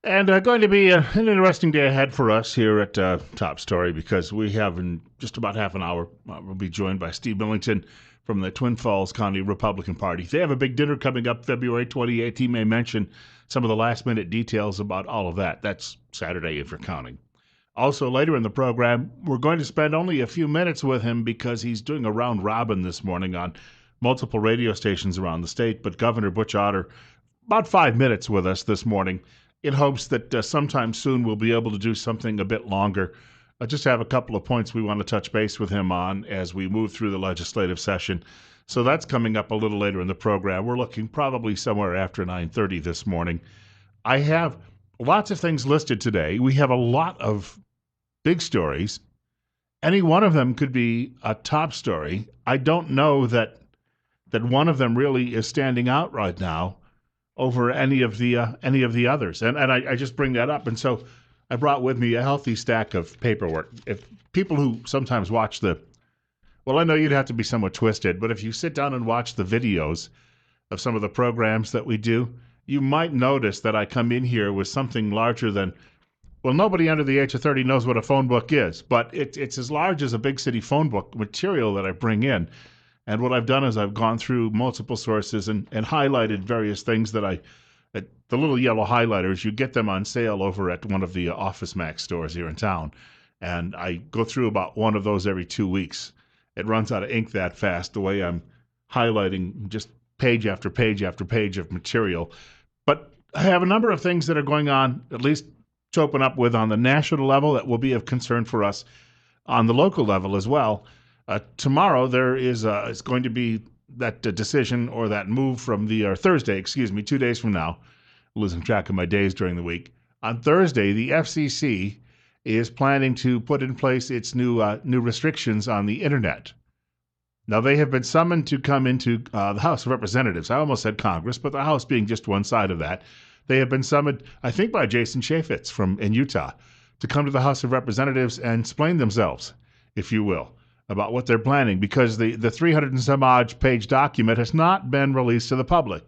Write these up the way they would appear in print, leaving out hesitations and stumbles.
And going to be an interesting day ahead for us here at Top Story because we have in just about half an hour, we'll be joined by Steve Millington from the Twin Falls County Republican Party. They have a big dinner coming up February 28th. He may mention some of the last minute details about all of that. That's Saturday if you're counting. Also, later in the program, we're going to spend only a few minutes with him because he's doing a round robin this morning on multiple radio stations around the state. But Governor Butch Otter, about 5 minutes with us this morning in hopes that sometime soon we'll be able to do something a bit longer. I just have a couple of points we want to touch base with him on as we move through the legislative session. So that's coming up a little later in the program. We're looking probably somewhere after 9:30 this morning. I have lots of things listed today. We have a lot of big stories. Any one of them could be a top story. I don't know that one of them really is standing out right now over any of the others. And I just bring that up. And so I brought with me a healthy stack of paperwork. If people who sometimes watch well, I know you'd have to be somewhat twisted, but if you sit down and watch the videos of some of the programs that we do, you might notice that I come in here with something larger than, well, nobody under the age of 30 knows what a phone book is, but it's as large as a big city phone book material that I bring in. And what I've done is I've gone through multiple sources and highlighted various things that the little yellow highlighters, you get them on sale over at one of the Office Max stores here in town. And I go through about one of those every 2 weeks. It runs out of ink that fast, the way I'm highlighting just page after page after page of material. But I have a number of things that are going on, at least to open up with on the national level, that will be of concern for us on the local level as well. Tomorrow there is it's going to be that decision or that move from or Thursday, 2 days from now. Losing track of my days during the week. On Thursday, the FCC is planning to put in place its new restrictions on the internet. Now, they have been summoned to come into the House of Representatives. I almost said Congress, but the House being just one side of that. They have been summoned, I think, by Jason Chaffetz in Utah to come to the House of Representatives and explain themselves, if you will, about what they're planning, because the 300 and some odd page document has not been released to the public.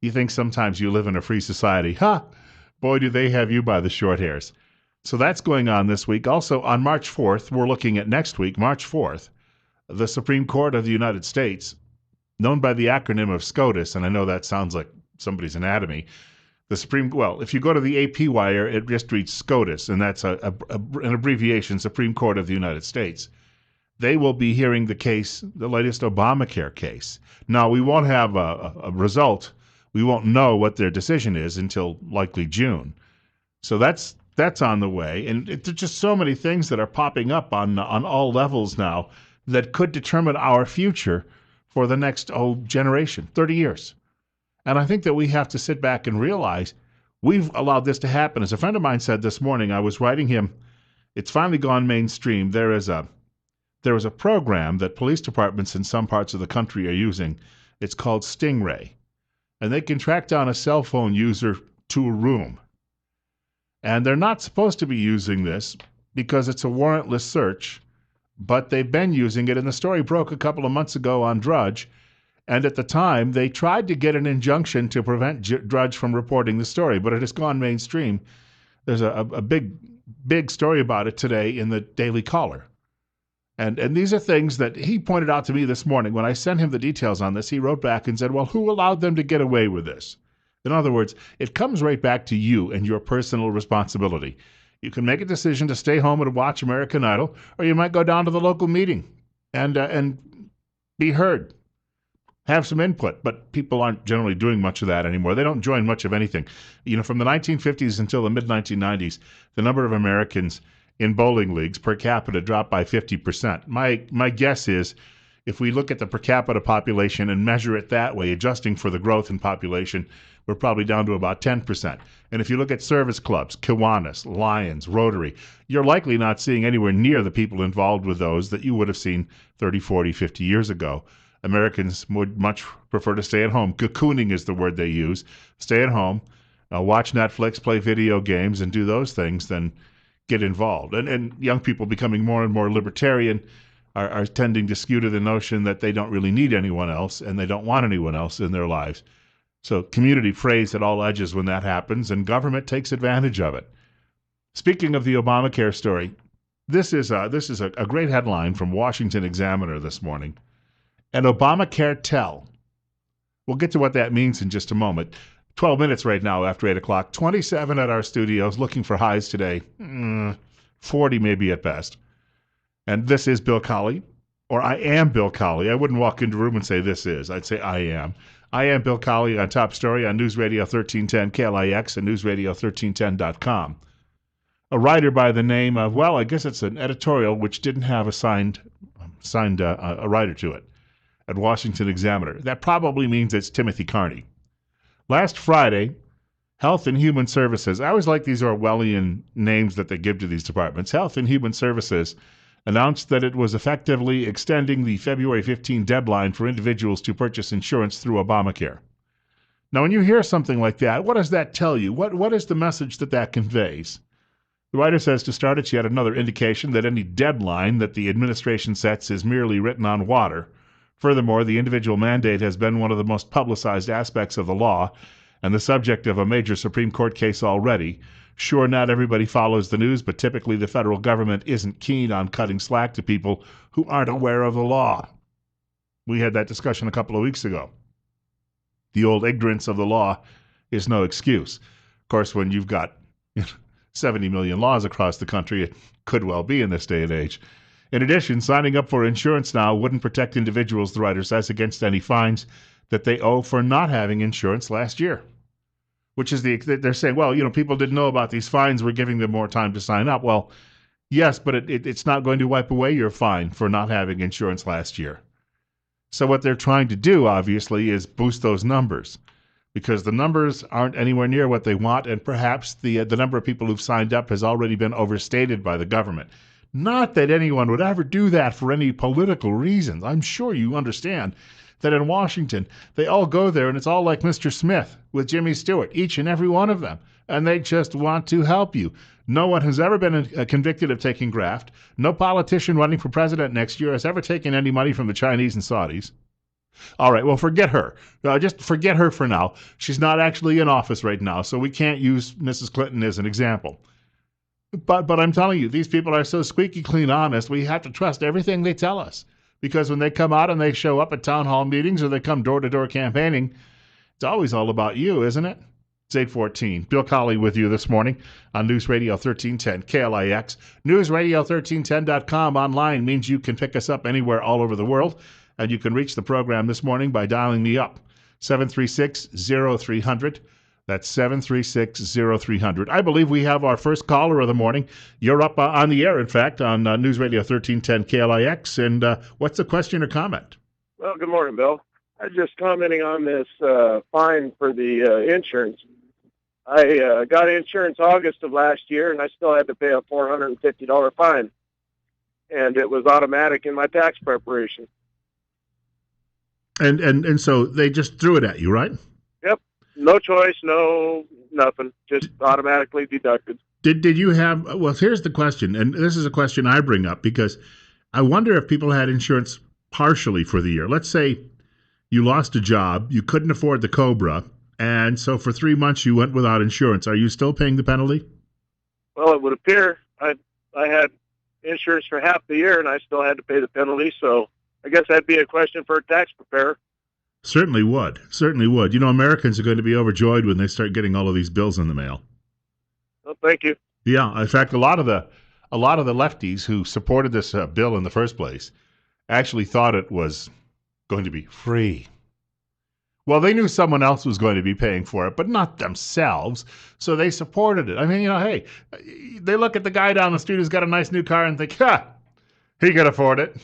You think sometimes you live in a free society. Boy, do they have you by the short hairs. So that's going on this week. Also, on March 4th, we're looking at next week, March 4th, the Supreme Court of the United States, known by the acronym of SCOTUS, and I know that sounds like somebody's anatomy. If you go to the AP wire, it just reads SCOTUS, and that's an abbreviation, Supreme Court of the United States. They will be hearing the case, the latest Obamacare case. Now, we won't have a result. We won't know what their decision is until likely June. So that's on the way. And there's just so many things that are popping up on all levels now that could determine our future for the next generation, 30 years. And I think that we have to sit back and realize we've allowed this to happen. As a friend of mine said this morning, I was writing him, it's finally gone mainstream. There is a program that police departments in some parts of the country are using. It's called Stingray. And they can track down a cell phone user to a room. And they're not supposed to be using this because it's a warrantless search, but they've been using it. And the story broke a couple of months ago on Drudge. And at the time, they tried to get an injunction to prevent Drudge from reporting the story, but it has gone mainstream. There's a big story about it today in the Daily Caller. And these are things that he pointed out to me this morning. When I sent him the details on this, he wrote back and said, well, who allowed them to get away with this? In other words, it comes right back to you and your personal responsibility. You can make a decision to stay home and watch American Idol, or you might go down to the local meeting and be heard, have some input. But people aren't generally doing much of that anymore. They don't join much of anything. From the 1950s until the mid-1990s, the number of Americans in bowling leagues per capita dropped by 50%. My guess is if we look at the per capita population and measure it that way, adjusting for the growth in population, we're probably down to about 10%. And if you look at service clubs, Kiwanis, Lions, Rotary, you're likely not seeing anywhere near the people involved with those that you would have seen 30, 40, 50 years ago. Americans would much prefer to stay at home. Cocooning is the word they use. Stay at home, watch Netflix, play video games, and do those things than get involved. And young people becoming more and more libertarian are tending to skew to the notion that they don't really need anyone else and they don't want anyone else in their lives. So community frays at all edges when that happens, and government takes advantage of it. Speaking of the Obamacare story, this is a great headline from Washington Examiner this morning. An Obamacare tell. We'll get to what that means in just a moment. 12 minutes right now after 8 o'clock. 27 at our studios, looking for highs today. 40 maybe at best. And this is Bill Colley, or I am Bill Colley. I wouldn't walk into a room and say this is. I'd say I am. I am Bill Colley on Top Story on News Radio 1310 KLIX and newsradio1310.com. A writer by the name of, well, I guess it's an editorial which didn't have a signed a writer to it at Washington Examiner. That probably means it's Timothy Carney. Last Friday, Health and Human Services, I always like these Orwellian names that they give to these departments. Health and Human Services announced that it was effectively extending the February 15 deadline for individuals to purchase insurance through Obamacare. Now, when you hear something like that, what does that tell you? What is the message that conveys? The writer says to start it's yet another indication that any deadline that the administration sets is merely written on water. Furthermore, the individual mandate has been one of the most publicized aspects of the law and the subject of a major Supreme Court case already. Sure, not everybody follows the news, but typically the federal government isn't keen on cutting slack to people who aren't aware of the law. We had that discussion a couple of weeks ago. The old ignorance of the law is no excuse. Of course, when you've got 70 million laws across the country, it could well be in this day and age. In addition, signing up for insurance now wouldn't protect individuals, the writer says, against any fines that they owe for not having insurance last year. Which is they're saying, well, people didn't know about these fines. We're giving them more time to sign up. Well, yes, but it's not going to wipe away your fine for not having insurance last year. So what they're trying to do, obviously, is boost those numbers because the numbers aren't anywhere near what they want, and perhaps the number of people who've signed up has already been overstated by the government. Not that anyone would ever do that for any political reasons. I'm sure you understand that in Washington, they all go there, and it's all like Mr. Smith with Jimmy Stewart, each and every one of them, and they just want to help you. No one has ever been convicted of taking graft. No politician running for president next year has ever taken any money from the Chinese and Saudis. All right, well, forget her. Just forget her for now. She's not actually in office right now, so we can't use Mrs. Clinton as an example. But I'm telling you, these people are so squeaky clean honest, we have to trust everything they tell us. Because when they come out and they show up at town hall meetings or they come door-to-door campaigning, it's always all about you, isn't it? It's 8:14. Bill Colley with you this morning on News Radio 1310 KLIX. NewsRadio1310.com online means you can pick us up anywhere all over the world, and you can reach the program this morning by dialing me up, 736-0300. That's 736-0300. I believe we have our first caller of the morning. You're up on the air, in fact, on News Radio 1310 KLIX. And what's the question or comment? Well, good morning, Bill. I was just commenting on this fine for the insurance. I got insurance August of last year, and I still had to pay a $450 fine. And it was automatic in my tax preparation. And so they just threw it at you, right? Yep. No choice, no nothing. Just automatically deducted. Did you have, well, here's the question, and this is a question I bring up because I wonder if people had insurance partially for the year. Let's say you lost a job, you couldn't afford the COBRA, and so for 3 months you went without insurance. Are you still paying the penalty? Well, it would appear I had insurance for half the year, and I still had to pay the penalty, so I guess that'd be a question for a tax preparer. Certainly would. Certainly would. Americans are going to be overjoyed when they start getting all of these bills in the mail. Well, thank you. Yeah. In fact, a lot of the lefties who supported this bill in the first place actually thought it was going to be free. Well, they knew someone else was going to be paying for it, but not themselves, so they supported it. I mean, hey, they look at the guy down the street who's got a nice new car and think, he can afford it.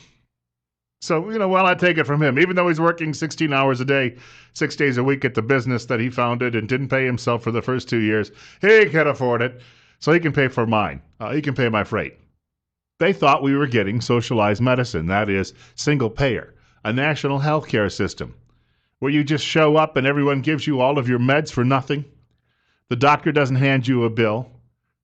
So, well, I take it from him. Even though he's working 16 hours a day, 6 days a week at the business that he founded and didn't pay himself for the first 2 years, he can afford it. So he can pay for mine. He can pay my freight. They thought we were getting socialized medicine, that is, single payer, a national health care system, where you just show up and everyone gives you all of your meds for nothing. The doctor doesn't hand you a bill.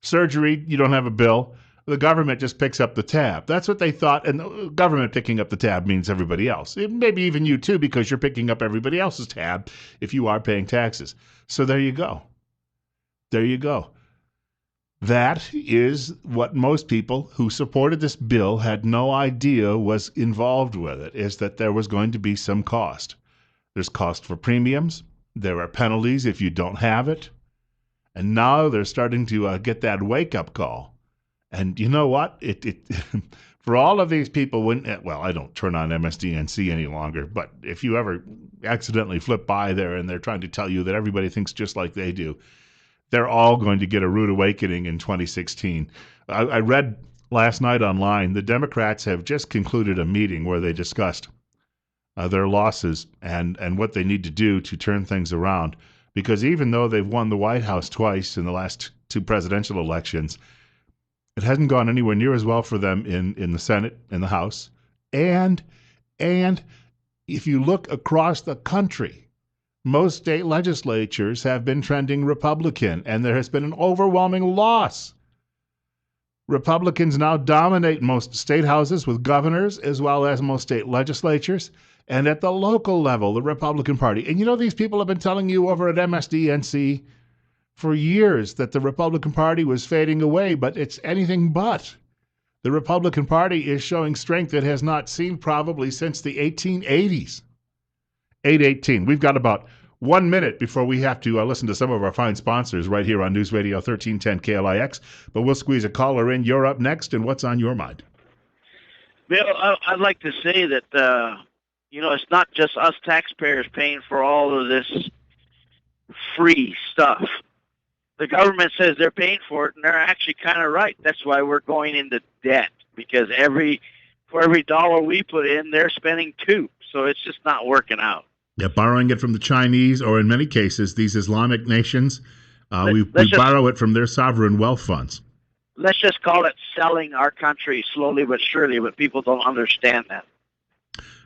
Surgery, you don't have a bill. The government just picks up the tab. That's what they thought, and the government picking up the tab means everybody else. Maybe even you too, because you're picking up everybody else's tab if you are paying taxes. So there you go. There you go. That is what most people who supported this bill had no idea was involved with it, is that there was going to be some cost. There's cost for premiums. There are penalties if you don't have it. And now they're starting to get that wake-up call. And you know what? It for all of these people, I don't turn on MSDNC any longer, but if you ever accidentally flip by there and they're trying to tell you that everybody thinks just like they do, they're all going to get a rude awakening in 2016. I read last night online, the Democrats have just concluded a meeting where they discussed their losses and what they need to do to turn things around. Because even though they've won the White House twice in the last two presidential elections, it hasn't gone anywhere near as well for them in the Senate, in the House. And if you look across the country, most state legislatures have been trending Republican, and there has been an overwhelming loss. Republicans now dominate most state houses with governors as well as most state legislatures. And at the local level, the Republican Party. And you know, these people have been telling you over at MSDNC for years that the Republican Party was fading away, but it's anything but. The Republican Party is showing strength it has not seen probably since the 1880s. 8:18. We've got about 1 minute before we have to listen to some of our fine sponsors right here on News Radio 1310 KLIX. But we'll squeeze a caller in. You're up next, and what's on your mind? Bill, I'd like to say that, it's not just us taxpayers paying for all of this free stuff. The government says they're paying for it, and they're actually kind of right. That's why we're going into debt, because for every dollar we put in, they're spending $2. So it's just not working out. Yeah, borrowing it from the Chinese, or in many cases, these Islamic nations, we borrow it from their sovereign wealth funds. Let's just call it selling our country slowly but surely, but people don't understand that.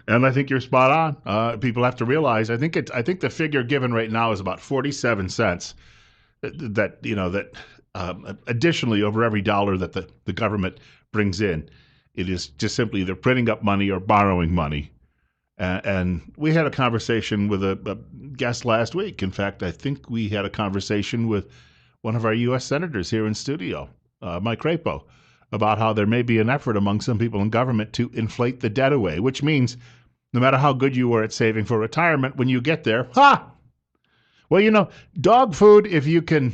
And I think you're spot on. People have to realize. I think the figure given right now is about 47 cents. That additionally over every dollar that the government brings in, it is just simply they're printing up money or borrowing money. And we had a conversation with a guest last week. In fact, I think we had a conversation with one of our U.S. senators here in studio, Mike Crapo, about how there may be an effort among some people in government to inflate the debt away, which means no matter how good you were at saving for retirement, when you get there, well, dog food, if you can,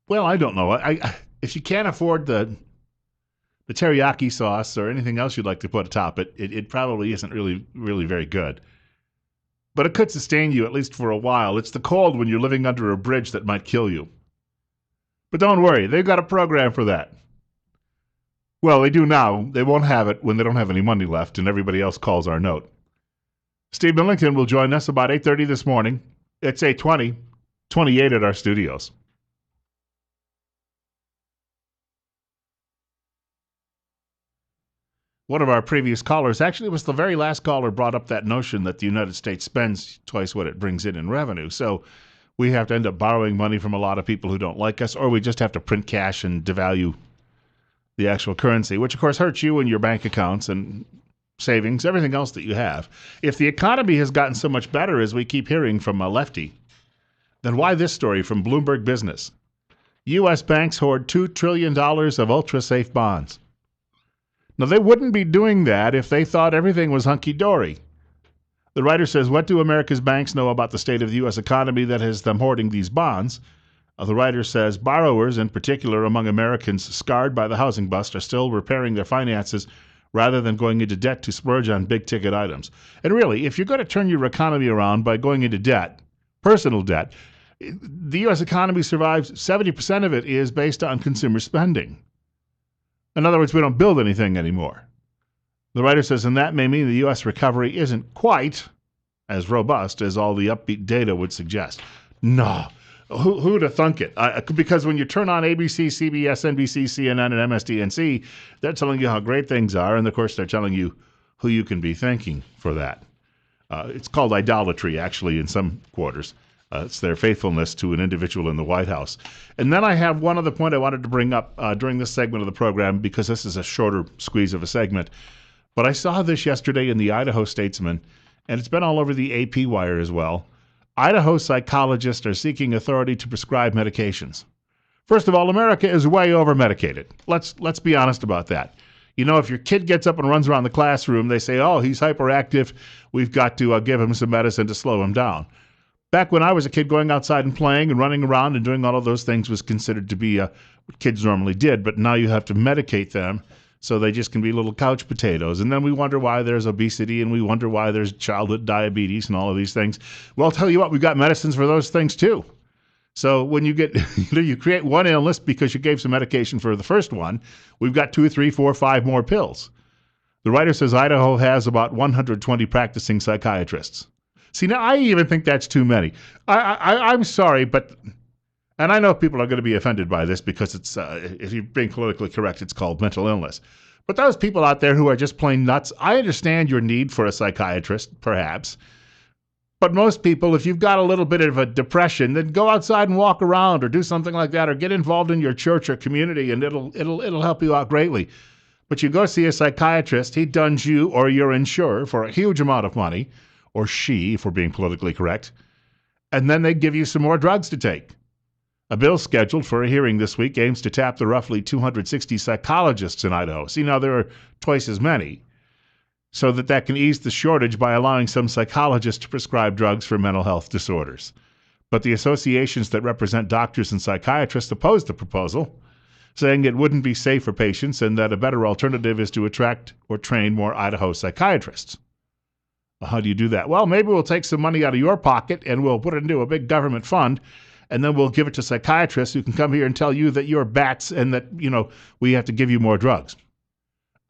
well, I don't know. If you can't afford the teriyaki sauce or anything else you'd like to put atop it, it probably isn't really, really very good. But it could sustain you at least for a while. It's the cold when you're living under a bridge that might kill you. But don't worry, they've got a program for that. Well, they do now. They won't have it when they don't have any money left and everybody else calls our note. Steve Millington will join us about 8:30 this morning. It's 8:20, 28 at our studios. One of our previous callers, actually it was the very last caller, brought up that notion that the United States spends twice what it brings in revenue. So we have to end up borrowing money from a lot of people who don't like us, or we just have to print cash and devalue the actual currency, which of course hurts you and your bank accounts and savings, everything else that you have. If the economy has gotten so much better, as we keep hearing from a lefty, then why this story from Bloomberg Business? U.S. banks hoard $2 trillion of ultra-safe bonds. Now, they wouldn't be doing that if they thought everything was hunky-dory. The writer says, what do America's banks know about the state of the U.S. economy that has them hoarding these bonds? The writer says, borrowers, in particular among Americans scarred by the housing bust, are still repairing their finances rather than going into debt to splurge on big-ticket items. And really, if you're going to turn your economy around by going into debt, personal debt, the U.S. economy survives. 70% of it is based on consumer spending. In other words, we don't build anything anymore. The writer says, and that may mean the U.S. recovery isn't quite as robust as all the upbeat data would suggest. No. Who'd have thunk it? Because when you turn on ABC, CBS, NBC, CNN, and MSDNC, they're telling you how great things are, and of course they're telling you who you can be thanking for that. It's called idolatry, actually, in some quarters. It's their faithfulness to an individual in the White House. And then I have one other point I wanted to bring up during this segment of the program, because this is a shorter squeeze of a segment. But I saw this yesterday in the Idaho Statesman, and it's been all over the AP wire as well. Idaho psychologists are seeking authority to prescribe medications. First of all, America is way over-medicated. Let's be honest about that. You know, if your kid gets up and runs around the classroom, they say, oh, he's hyperactive. We've got to give him some medicine to slow him down. Back when I was a kid, going outside and playing and running around and doing all of those things was considered to be what kids normally did. But now you have to medicate them so they just can be little couch potatoes. And then we wonder why there's obesity and we wonder why there's childhood diabetes and all of these things. Well, I'll tell you what, we've got medicines for those things too. So when you get, you create one illness because you gave some medication for the first one, we've got 2, 3, 4, 5 more pills. The writer says Idaho has about 120 practicing psychiatrists. See, now I even think that's too many. I'm sorry, but, and I know people are going to be offended by this because it's, if you're being politically correct, it's called mental illness. But those people out there who are just plain nuts, I understand your need for a psychiatrist, perhaps. But most people, if you've got a little bit of a depression, then go outside and walk around or do something like that, or get involved in your church or community, and it'll help you out greatly. But you go see a psychiatrist, he duns you or your insurer for a huge amount of money, or she, if we're being politically correct, and then they give you some more drugs to take. A bill scheduled for a hearing this week aims to tap the roughly 260 psychologists in Idaho. See, now there are twice as many, so that can ease the shortage by allowing some psychologists to prescribe drugs for mental health disorders. But the associations that represent doctors and psychiatrists oppose the proposal, saying it wouldn't be safe for patients and that a better alternative is to attract or train more Idaho psychiatrists. How do you do that? Well, maybe we'll take some money out of your pocket and we'll put it into a big government fund, and then we'll give it to psychiatrists who can come here and tell you that you're bats and that, we have to give you more drugs.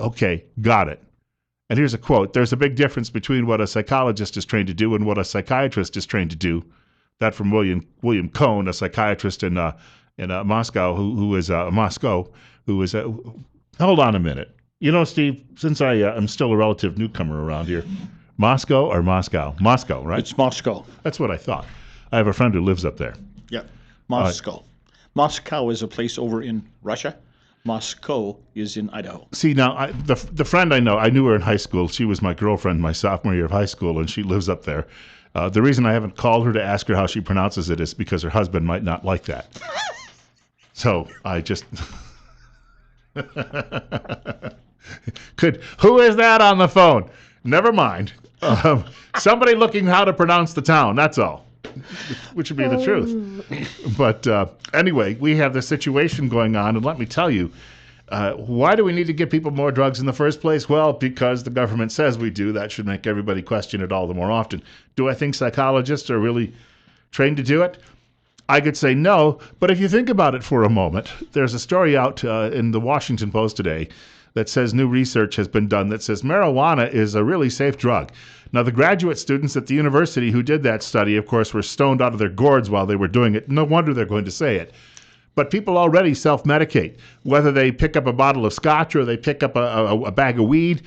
Okay, got it. And here's a quote. There's a big difference between what a psychologist is trained to do and what a psychiatrist is trained to do. That from William Cohn, a psychiatrist in Moscow, who is hold on a minute. Steve, since I am still a relative newcomer around here, Moscow or Moscow? Moscow, right? It's Moscow. That's what I thought. I have a friend who lives up there. Yeah, Moscow. Moscow is a place over in Russia. Moscow is in Idaho. See, now, the friend I know, I knew her in high school. She was my girlfriend my sophomore year of high school, and she lives up there. The reason I haven't called her to ask her how she pronounces it is because her husband might not like that. So I just... Who is that on the phone? Never mind. Somebody looking how to pronounce the town, that's all. Which would be the truth. But anyway, we have this situation going on, and let me tell you, why do we need to give people more drugs in the first place? Well, because the government says we do. That should make everybody question it all the more often. Do I think psychologists are really trained to do it? I could say no, but if you think about it for a moment, there's a story out in the Washington Post today that says new research has been done that says marijuana is a really safe drug. Now, the graduate students at the university who did that study, of course, were stoned out of their gourds while they were doing it. No wonder they're going to say it. But people already self-medicate. Whether they pick up a bottle of scotch or they pick up a bag of weed,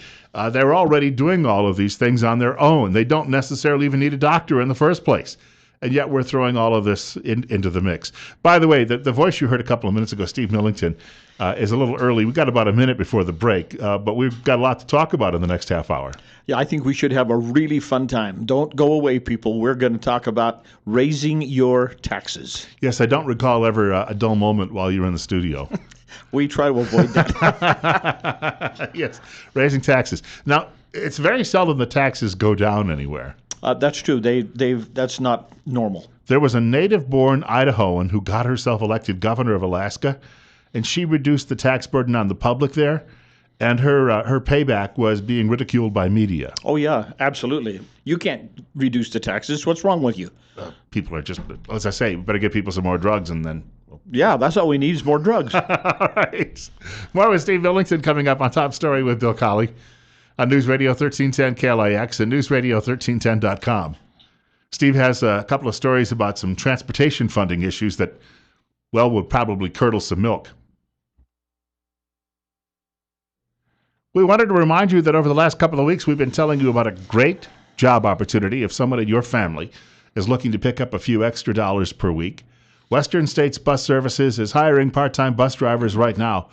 they're already doing all of these things on their own. They don't necessarily even need a doctor in the first place. And yet we're throwing all of this into the mix. By the way, the voice you heard a couple of minutes ago, Steve Millington, is a little early. We've got about a minute before the break, but we've got a lot to talk about in the next half hour. Yeah, I think we should have a really fun time. Don't go away, people. We're going to talk about raising your taxes. Yes, I don't recall ever a dull moment while you were in the studio. We try to avoid that. Yes, raising taxes. Now, it's very seldom the taxes go down anywhere. That's true. That's not normal. There was a native-born Idahoan who got herself elected governor of Alaska, and she reduced the tax burden on the public there, and her payback was being ridiculed by media. Oh, yeah, absolutely. You can't reduce the taxes. What's wrong with you? People are just, as I say, we better give people some more drugs and then... Yeah, that's all we need is more drugs. All right. More with Steve Millington coming up on Top Story with Bill Colley on News Radio 1310 KLIX and newsradio1310.com. Steve has a couple of stories about some transportation funding issues that, well, would probably curdle some milk. We wanted to remind you that over the last couple of weeks, we've been telling you about a great job opportunity if someone in your family is looking to pick up a few extra dollars per week. Western States Bus Services is hiring part-time bus drivers right now.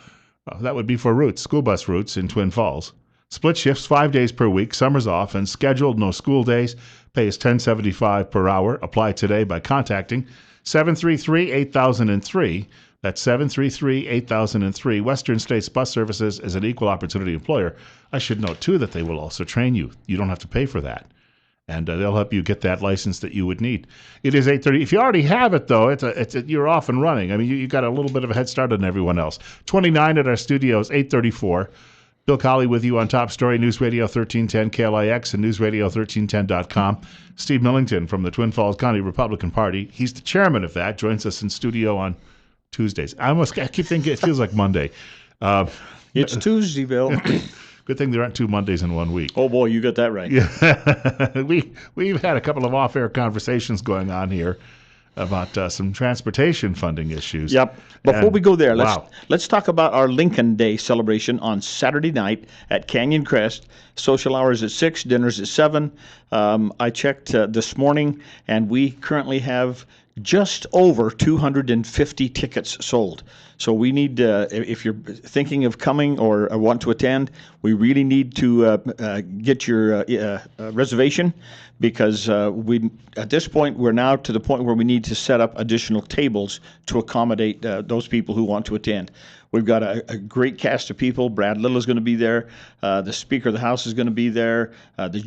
That would be for routes, school bus routes in Twin Falls. Split shifts 5 days per week, summers off, and scheduled no school days. Pay is $10.75 per hour. Apply today by contacting 733-8003. That's 733-8003. Western States Bus Services is an equal opportunity employer. I should note, too, that they will also train you. You don't have to pay for that. And they'll help you get that license that you would need. It is 8:30. If you already have it, though, you're off and running. I mean, you got a little bit of a head start on everyone else. 29 at our studios, 8:34. Bill Colley with you on Top Story, News Radio 1310 KLIX and newsradio1310.com. Steve Millington from the Twin Falls County Republican Party. He's the chairman of that, joins us in studio on Tuesdays. I keep thinking it feels like Monday. It's Tuesday, Bill. Good thing there aren't 2 Mondays in 1 week. Oh, boy, you got that right. Yeah. We've had a couple of off-air conversations going on here about some transportation funding issues. Yep. Before we go there, let's talk about our Lincoln Day celebration on Saturday night at Canyon Crest. Social hours at 6, dinners at 7. I checked this morning, and we currently have just over 250 tickets sold. So we need, if you're thinking of coming or want to attend, we really need to get your reservation, because at this point, we're now to the point where we need to set up additional tables to accommodate those people who want to attend. We've got a great cast of people. Brad Little is going to be there. The Speaker of the House is going to be there. The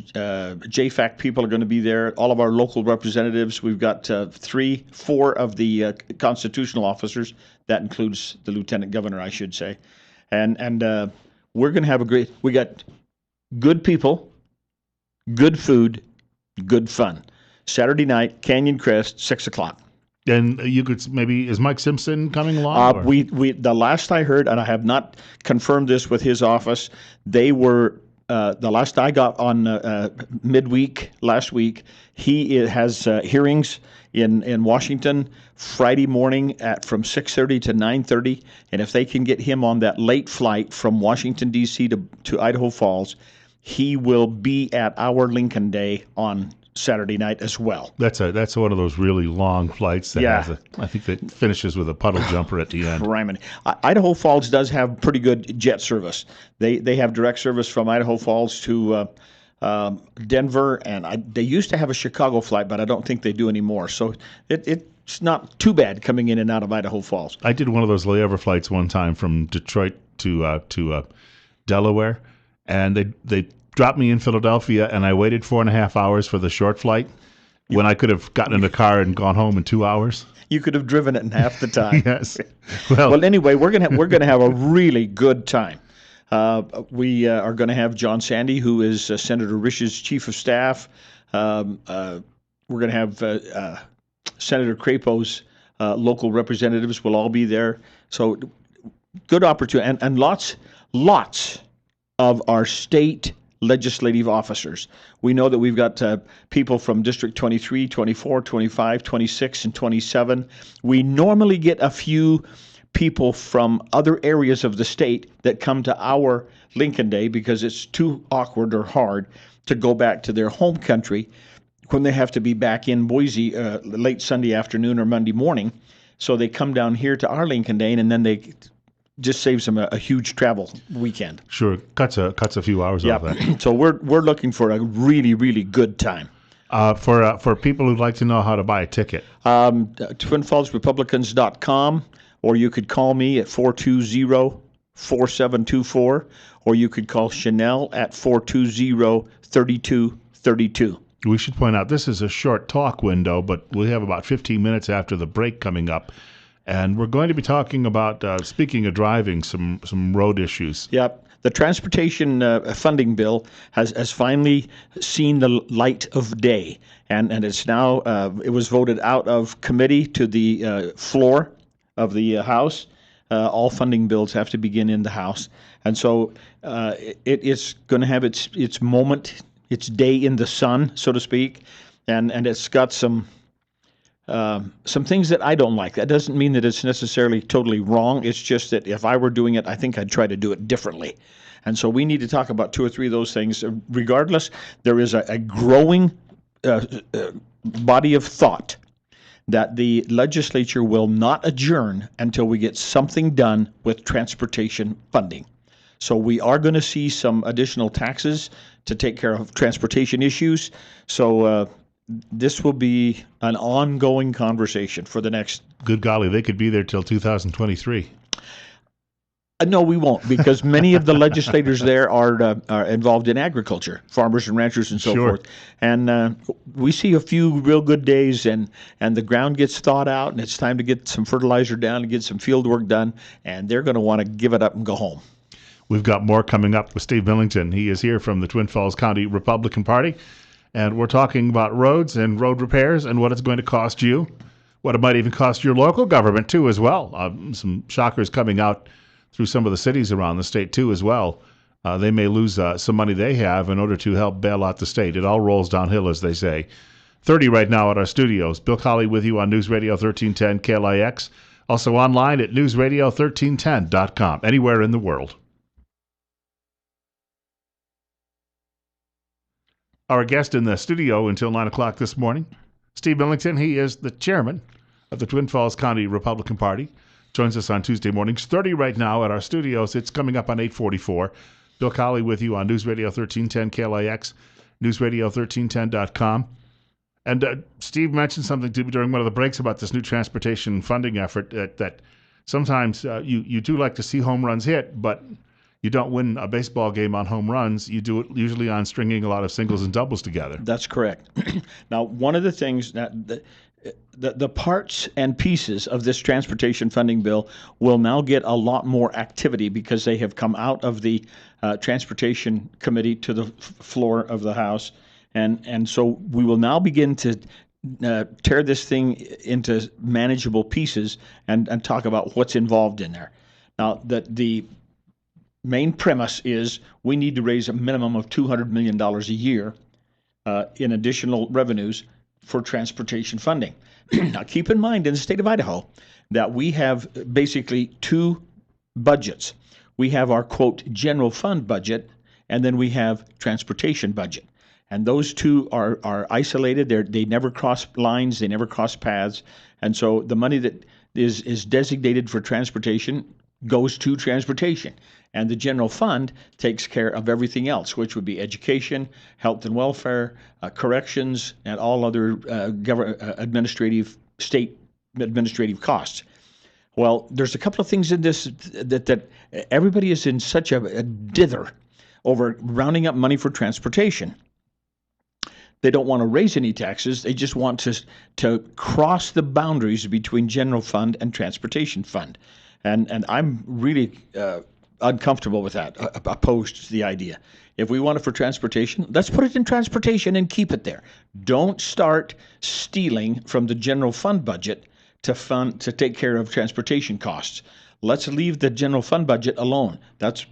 JFAC people are going to be there. All of our local representatives. We've got 4 of the constitutional officers. That includes the Lieutenant Governor, I should say. And we're going to have we got good people, good food, good fun. Saturday night, Canyon Crest, 6 o'clock. And you could is Mike Simpson coming along? We the last I heard, and I have not confirmed this with his office, they were the last I got on midweek last week. He has hearings in Washington Friday morning from 6:30 to 9:30, and if they can get him on that late flight from Washington D.C. to Idaho Falls, he will be at our Lincoln Day on Saturday night as well. That's one of those really long flights that has I think that finishes with a puddle jumper at the end. Criminy. Idaho Falls does have pretty good jet service. They have direct service from Idaho Falls to Denver, and they used to have a Chicago flight, but I don't think they do anymore. So it's not too bad coming in and out of Idaho Falls. I did one of those layover flights one time from Detroit to Delaware, and they dropped me in Philadelphia, and I waited 4.5 hours for the short flight when I could have gotten in a car and gone home in 2 hours. You could have driven it in half the time. Yes. Well, anyway, we're gonna have a really good time. We are going to have John Sandy, who is Senator Rish's chief of staff. We're going to have Senator Crapo's local representatives will all be there. So good opportunity, and lots of our state legislative officers. We know that we've got people from District 23, 24, 25, 26, and 27. We normally get a few people from other areas of the state that come to our Lincoln Day because it's too awkward or hard to go back to their home country when they have to be back in Boise late Sunday afternoon or Monday morning. So they come down here to our Lincoln Day, and then they just saves them a huge travel weekend. Sure, cuts a few hours off that. So we're looking for a really, really good time. For people who'd like to know how to buy a ticket, TwinFallsRepublicans.com, or you could call me at 420-4724, or you could call Chanel at 420-3232. We should point out this is a short talk window, but we have about 15 minutes after the break coming up. And we're going to be talking about, speaking of driving, some road issues. Yep. The transportation funding bill has finally seen the light of day. And it's now, it was voted out of committee to the floor of the House. All funding bills have to begin in the House. And so it is going to have its moment, its day in the sun, so to speak. And it's got some things that I don't like. That doesn't mean that it's necessarily totally wrong. It's just that if I were doing it, I think I'd try to do it differently. And so we need to talk about 2 or 3 of those things. Regardless, there is a growing body of thought that the legislature will not adjourn until we get something done with transportation funding. So we are going to see some additional taxes to take care of transportation issues. So this will be an ongoing conversation for the next... Good golly, they could be there till 2023. No, we won't, because many of the legislators there are involved in agriculture, farmers and ranchers and so forth. And we see a few real good days, and the ground gets thawed out, and it's time to get some fertilizer down and get some field work done, and they're going to want to give it up and go home. We've got more coming up with Steve Millington. He is here from the Twin Falls County Republican Party, and we're talking about roads and road repairs and what it's going to cost you, what it might even cost your local government, too, as well. Some shockers coming out through some of the cities around the state, too, as well. They may lose some money they have in order to help bail out the state. It all rolls downhill, as they say. 30 right now at our studios. Bill Colley with you on News Radio 1310 KLIX. Also online at newsradio1310.com, anywhere in the world. Our guest in the studio until 9 o'clock this morning, Steve Millington. He is the chairman of the Twin Falls County Republican Party. Joins us on Tuesday mornings. 30 right now at our studios. It's coming up on 8:44. Bill Colley with you on News Radio 1310 KLIX, newsradio1310.com. And Steve mentioned something to me during one of the breaks about this new transportation funding effort that sometimes you do like to see home runs hit, but you don't win a baseball game on home runs. You do it usually on stringing a lot of singles and doubles together. That's correct. Now, one of the things that the parts and pieces of this transportation funding bill will now get a lot more activity because they have come out of the transportation committee to the floor of the House. And so we will now begin to tear this thing into manageable pieces and talk about what's involved in there. Now, the main premise is we need to raise a minimum of $200 million a year in additional revenues for transportation funding. Now, keep in mind in the state of Idaho that we have basically two budgets. We have our, quote, general fund budget, and then we have transportation budget. And those two are isolated. They never cross lines. They never cross paths. And so the money that is designated for transportation goes to transportation. And the general fund takes care of everything else, which would be education, health and welfare, corrections, and all other state administrative costs. Well, there's a couple of things in this that everybody is in such a dither over rounding up money for transportation. They don't want to raise any taxes. They just want to cross the boundaries between general fund and transportation fund. And I'm really uncomfortable with that, opposed to the idea. If we want it for transportation, let's put it in transportation and keep it there. Don't start stealing from the general fund budget to take care of transportation costs. Let's leave the general fund budget alone. That's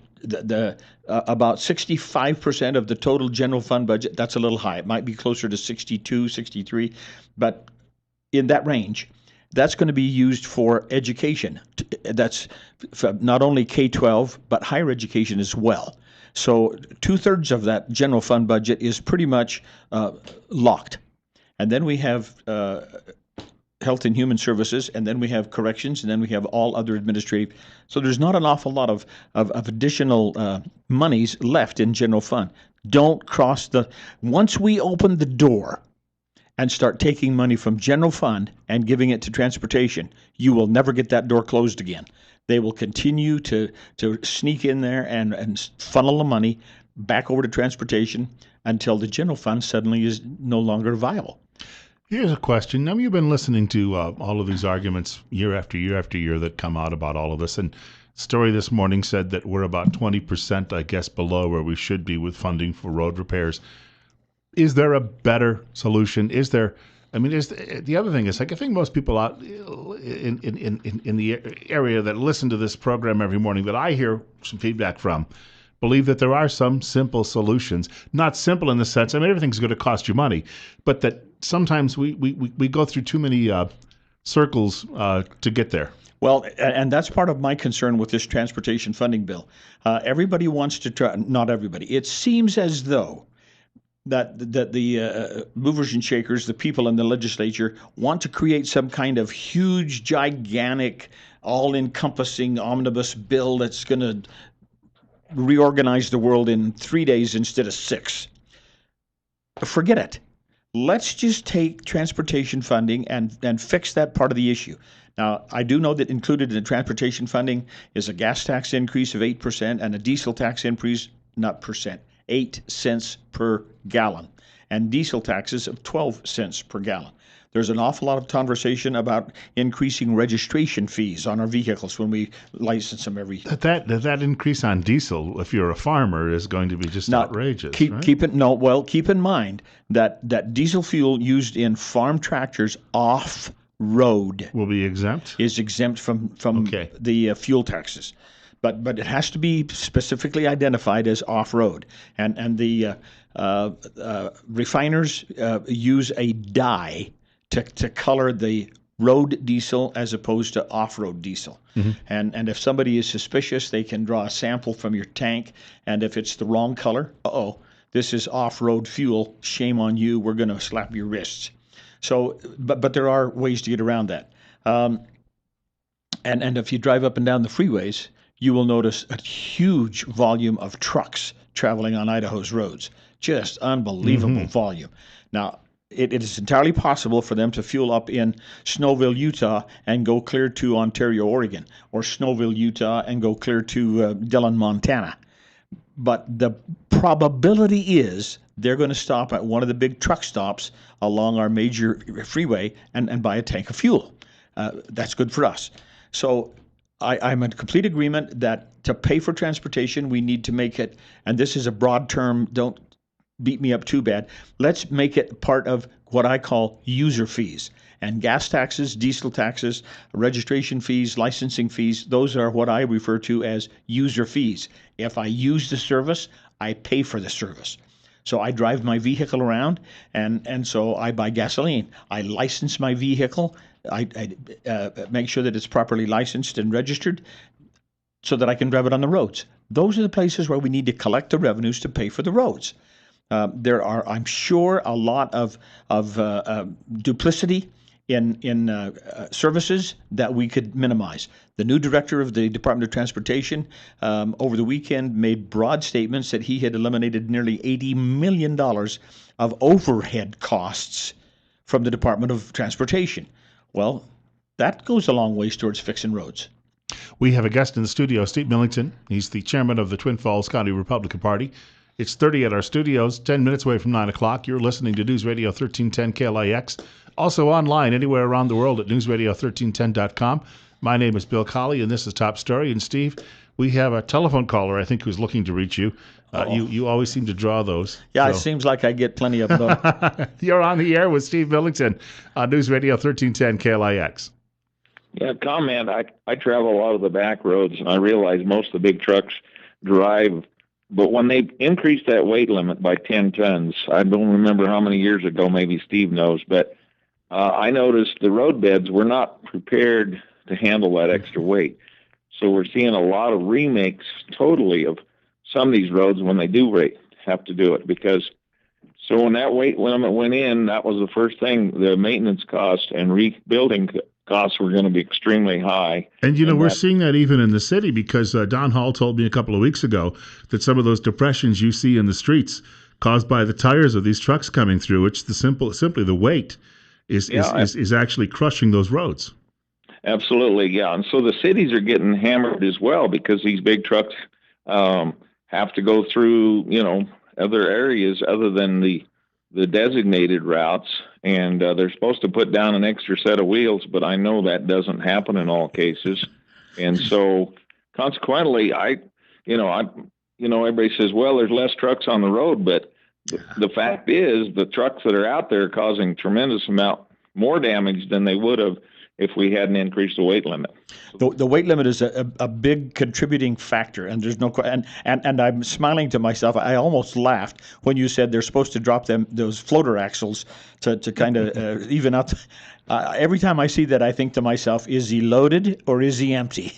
about 65% of the total general fund budget. That's a little high. It might be closer to 62, 63, but in that range. That's going to be used for education. That's not only K-12, but higher education as well. So 2/3 of that general fund budget is pretty much locked. And then we have Health and Human Services, and then we have corrections, and then we have all other administrative. So there's not an awful lot of additional monies left in general fund. Don't cross once we open the door and start taking money from general fund and giving it to transportation, you will never get that door closed again. They will continue to sneak in there and funnel the money back over to transportation until the general fund suddenly is no longer viable. Here's a question. Now, you've been listening to all of these arguments year after year after year that come out about all of this. And the story this morning said that we're about 20%, I guess, below where we should be with funding for road repairs. Is there a better solution? Is the other thing is, like, I think most people out in the area that listen to this program every morning that I hear some feedback from believe that there are some simple solutions. Not simple in the sense, everything's going to cost you money, but that sometimes we go through too many circles to get there. Well, and that's part of my concern with this transportation funding bill. Everybody wants to try, not everybody. It seems as though that the movers and shakers, the people in the legislature, want to create some kind of huge, gigantic, all-encompassing omnibus bill that's going to reorganize the world in 3 days instead of 6. Forget it. Let's just take transportation funding and fix that part of the issue. Now, I do know that included in the transportation funding is a gas tax increase of 8% and a diesel tax increase, not percent, 8 cents per gallon, and diesel taxes of 12 cents per gallon. There's an awful lot of conversation about increasing registration fees on our vehicles when we license them every year. That increase on diesel, if you're a farmer, is going to be just outrageous. Keep in mind that diesel fuel used in farm tractors off-road will be exempt. Is exempt from the fuel taxes. But it has to be specifically identified as off-road, and the refiners use a dye to color the road diesel as opposed to off-road diesel. Mm-hmm. And if somebody is suspicious, they can draw a sample from your tank, and if it's the wrong color, this is off-road fuel. Shame on you. We're going to slap your wrists. So, but there are ways to get around that. And if you drive up and down the freeways, you will notice a huge volume of trucks traveling on Idaho's roads. Just unbelievable volume. Now, it is entirely possible for them to fuel up in Snowville, Utah, and go clear to Ontario, Oregon, or Snowville, Utah, and go clear to Dillon, Montana. But the probability is they're going to stop at one of the big truck stops along our major freeway and buy a tank of fuel. That's good for us. So I'm in complete agreement that to pay for transportation, we need to make it, and this is a broad term, don't beat me up too bad, let's make it part of what I call user fees. And gas taxes, diesel taxes, registration fees, licensing fees, those are what I refer to as user fees. If I use the service, I pay for the service. So I drive my vehicle around, and so I buy gasoline. I license my vehicle. I make sure that it's properly licensed and registered so that I can drive it on the roads. Those are the places where we need to collect the revenues to pay for the roads. There are, I'm sure, a lot of duplicity in services that we could minimize. The new director of the Department of Transportation over the weekend made broad statements that he had eliminated nearly $80 million of overhead costs from the Department of Transportation. Well, that goes a long ways towards fixing roads. We have a guest in the studio, Steve Millington. He's the chairman of the Twin Falls County Republican Party. It's 30 at our studios, 10 minutes away from 9 o'clock. You're listening to News Radio 1310 KLIX. Also online anywhere around the world at newsradio1310.com. My name is Bill Colley, and this is Top Story. And Steve, we have a telephone caller, I think, who's looking to reach you. You always seem to draw those. Yeah, so. It seems like I get plenty of them. You're on the air with Steve Millington on News Radio 1310 KLIX. Yeah, comment. I travel a lot of the back roads, and I realize most of the big trucks drive. But when they increased that weight limit by 10 tons, I don't remember how many years ago, maybe Steve knows, but I noticed the road beds were not prepared to handle that extra weight. So we're seeing a lot of remakes totally of some of these roads when they do have to do it. Because so when that weight limit went in, that was the first thing, the maintenance cost and rebuilding costs were going to be extremely high. And, we're seeing that even in the city because Don Hall told me a couple of weeks ago that some of those depressions you see in the streets caused by the tires of these trucks coming through, which simply the weight is actually crushing those roads. Absolutely, yeah. And so the cities are getting hammered as well because these big trucks have to go through, other areas other than the designated routes, and they're supposed to put down an extra set of wheels, but I know that doesn't happen in all cases. And so consequently, everybody says, well, there's less trucks on the road, but the fact is the trucks that are out there are causing tremendous amount more damage than they would have if we hadn't increased the weight limit. The weight limit is a big contributing factor, and there's no and I'm smiling to myself. I almost laughed when you said they're supposed to drop those floater axles to kind of even out. Every time I see that, I think to myself, is he loaded or is he empty?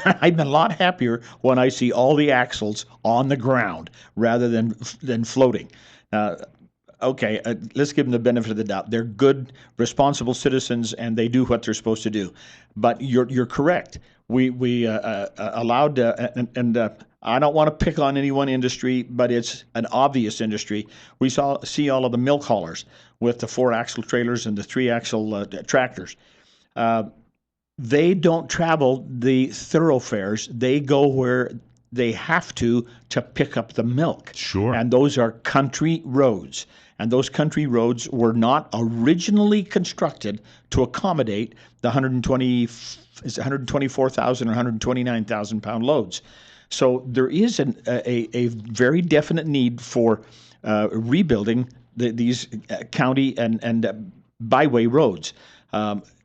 I'm a lot happier when I see all the axles on the ground rather than floating. okay, let's give them the benefit of the doubt. They're good, responsible citizens, and they do what they're supposed to do. But you're correct. We allowed, and I don't want to pick on any one industry, but it's an obvious industry. We see all of the milk haulers with the 4-axle trailers and the 3-axle tractors. They don't travel the thoroughfares. They go where they have to pick up the milk. Sure. And those are country roads. And those country roads were not originally constructed to accommodate the 124,000 or 129,000 pound loads. So there is a very definite need for rebuilding these county and byway roads.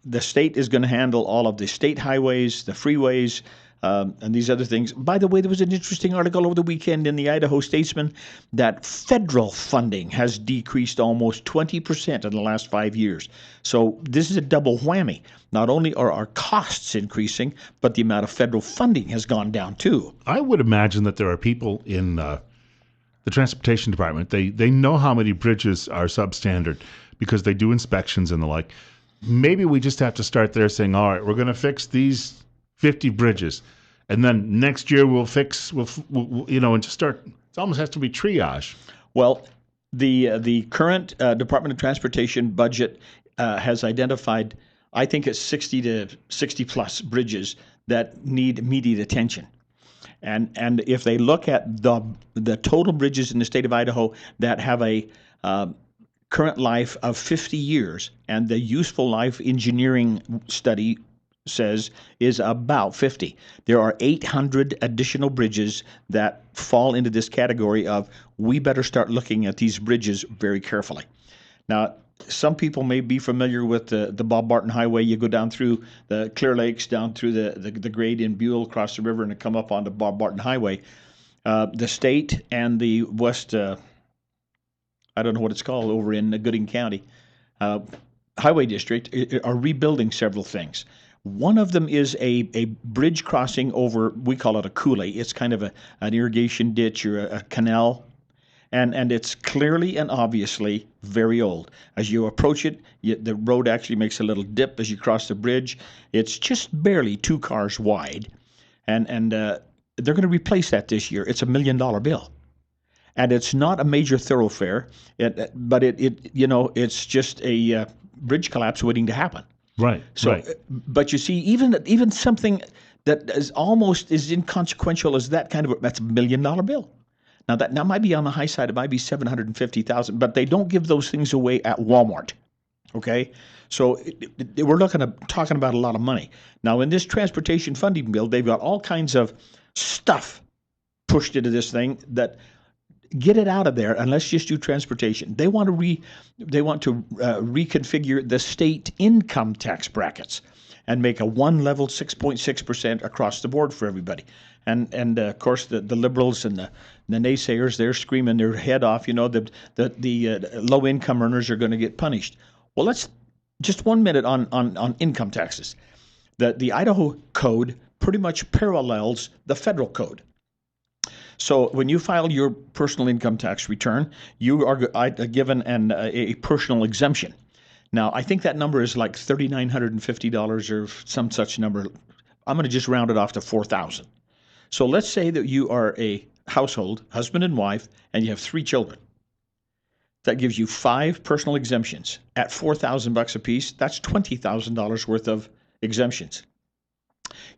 The state is going to handle all of the state highways, the freeways, and these other things. By the way, there was an interesting article over the weekend in the Idaho Statesman that federal funding has decreased almost 20% in the last 5 years. So this is a double whammy. Not only are our costs increasing, but the amount of federal funding has gone down too. I would imagine that there are people in the transportation department. They know how many bridges are substandard because they do inspections and the like. Maybe we just have to start there saying, all right, we're going to fix these 50 bridges. And then next year we'll fix, we'll and just start. It almost has to be triage. Well, the current Department of Transportation budget has identified, I think it's 60 to 60 plus bridges that need immediate attention. And if they look at the total bridges in the state of Idaho that have a current life of 50 years, and the useful life engineering study says is about 50. There are 800 additional bridges that fall into this category of we better start looking at these bridges very carefully. Now, some people may be familiar with the Bob Barton Highway. You go down through the Clear Lakes, down through the grade in Buell, across the river, and come up onto Bob Barton Highway. The state and the West, I don't know what it's called, over in Gooding County, Highway District are rebuilding several things. One of them is a bridge crossing over, we call it a coulee. It's kind of an irrigation ditch or a canal, and it's clearly and obviously very old. As you approach it, the road actually makes a little dip as you cross the bridge. It's just barely 2 cars wide, and they're going to replace that this year. It's $1 million bill. And it's not a major thoroughfare, but it's just a bridge collapse waiting to happen. Right. So, right. But you see, even something that is almost as inconsequential as that's $1 million bill. Now that might be on the high side. It might be $750,000, but they don't give those things away at Walmart. Okay, so we're talking about a lot of money. Now in this transportation funding bill, they've got all kinds of stuff pushed into this thing that. Get it out of there, and let's just do transportation. They want to reconfigure the state income tax brackets and make a one level 6.6% across the board for everybody. And of course the liberals and the naysayers, they're screaming their head off. The low income earners are going to get punished. Well, let's just 1 minute on income taxes. The Idaho code pretty much parallels the federal code. So when you file your personal income tax return, you are given a personal exemption. Now, I think that number is like $3,950 or some such number. I'm going to just round it off to $4,000. So let's say that you are a household, husband and wife, and you have 3 children. That gives you 5 personal exemptions at $4,000 a piece. That's $20,000 worth of exemptions.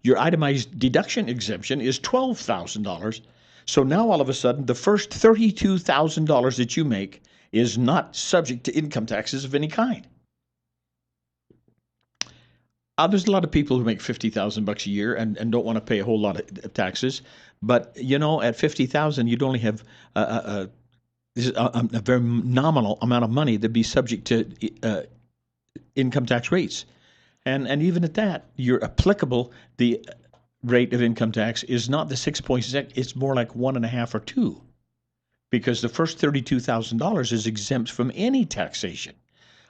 Your itemized deduction exemption is $12,000. So now all of a sudden, the first $32,000 that you make is not subject to income taxes of any kind. There's a lot of people who make $50,000 a year and don't want to pay a whole lot of taxes. But, at $50,000, you'd only have a very nominal amount of money that'd be subject to income tax rates. And even at that, you're applicable, the rate of income tax is not the 6.6, it's more like 1.5 or 2, because the first $32,000 is exempt from any taxation.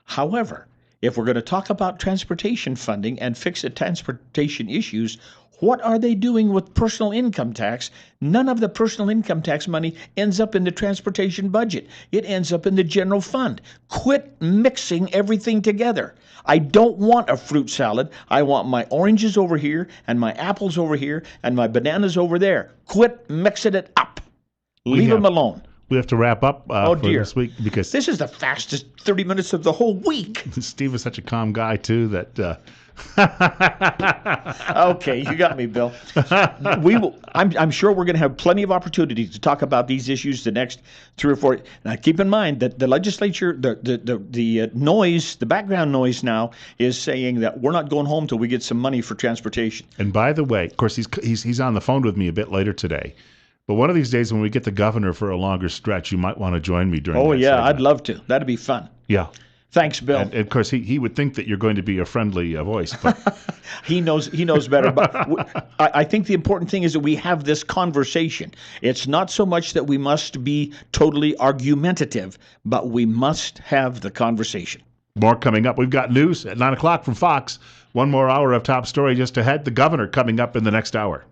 However, if we're going to talk about transportation funding and fix the transportation issues, What are they doing with personal income tax? None of the personal income tax money ends up in the transportation budget. It ends up in the general fund. Quit mixing everything together. I don't want a fruit salad. I want my oranges over here and my apples over here and my bananas over there. Quit mixing it up. Leave them alone. We have to wrap up for this week because this is the fastest 30 minutes of the whole week. Steve is such a calm guy too that. Okay, you got me, Bill. We will. I'm sure we're going to have plenty of opportunity to talk about these issues the next 3 or 4. Now, keep in mind that the legislature, the noise, the background noise now is saying that we're not going home till we get some money for transportation. And by the way, of course, he's on the phone with me a bit later today. But one of these days when we get the governor for a longer stretch, you might want to join me during that segment. I'd love to. That'd be fun. Yeah. Thanks, Bill. And of course, he would think that you're going to be a friendly voice. But He knows better. But I think the important thing is that we have this conversation. It's not so much that we must be totally argumentative, but we must have the conversation. More coming up. We've got news at 9 o'clock from Fox. One more hour of top story just ahead. The governor coming up in the next hour.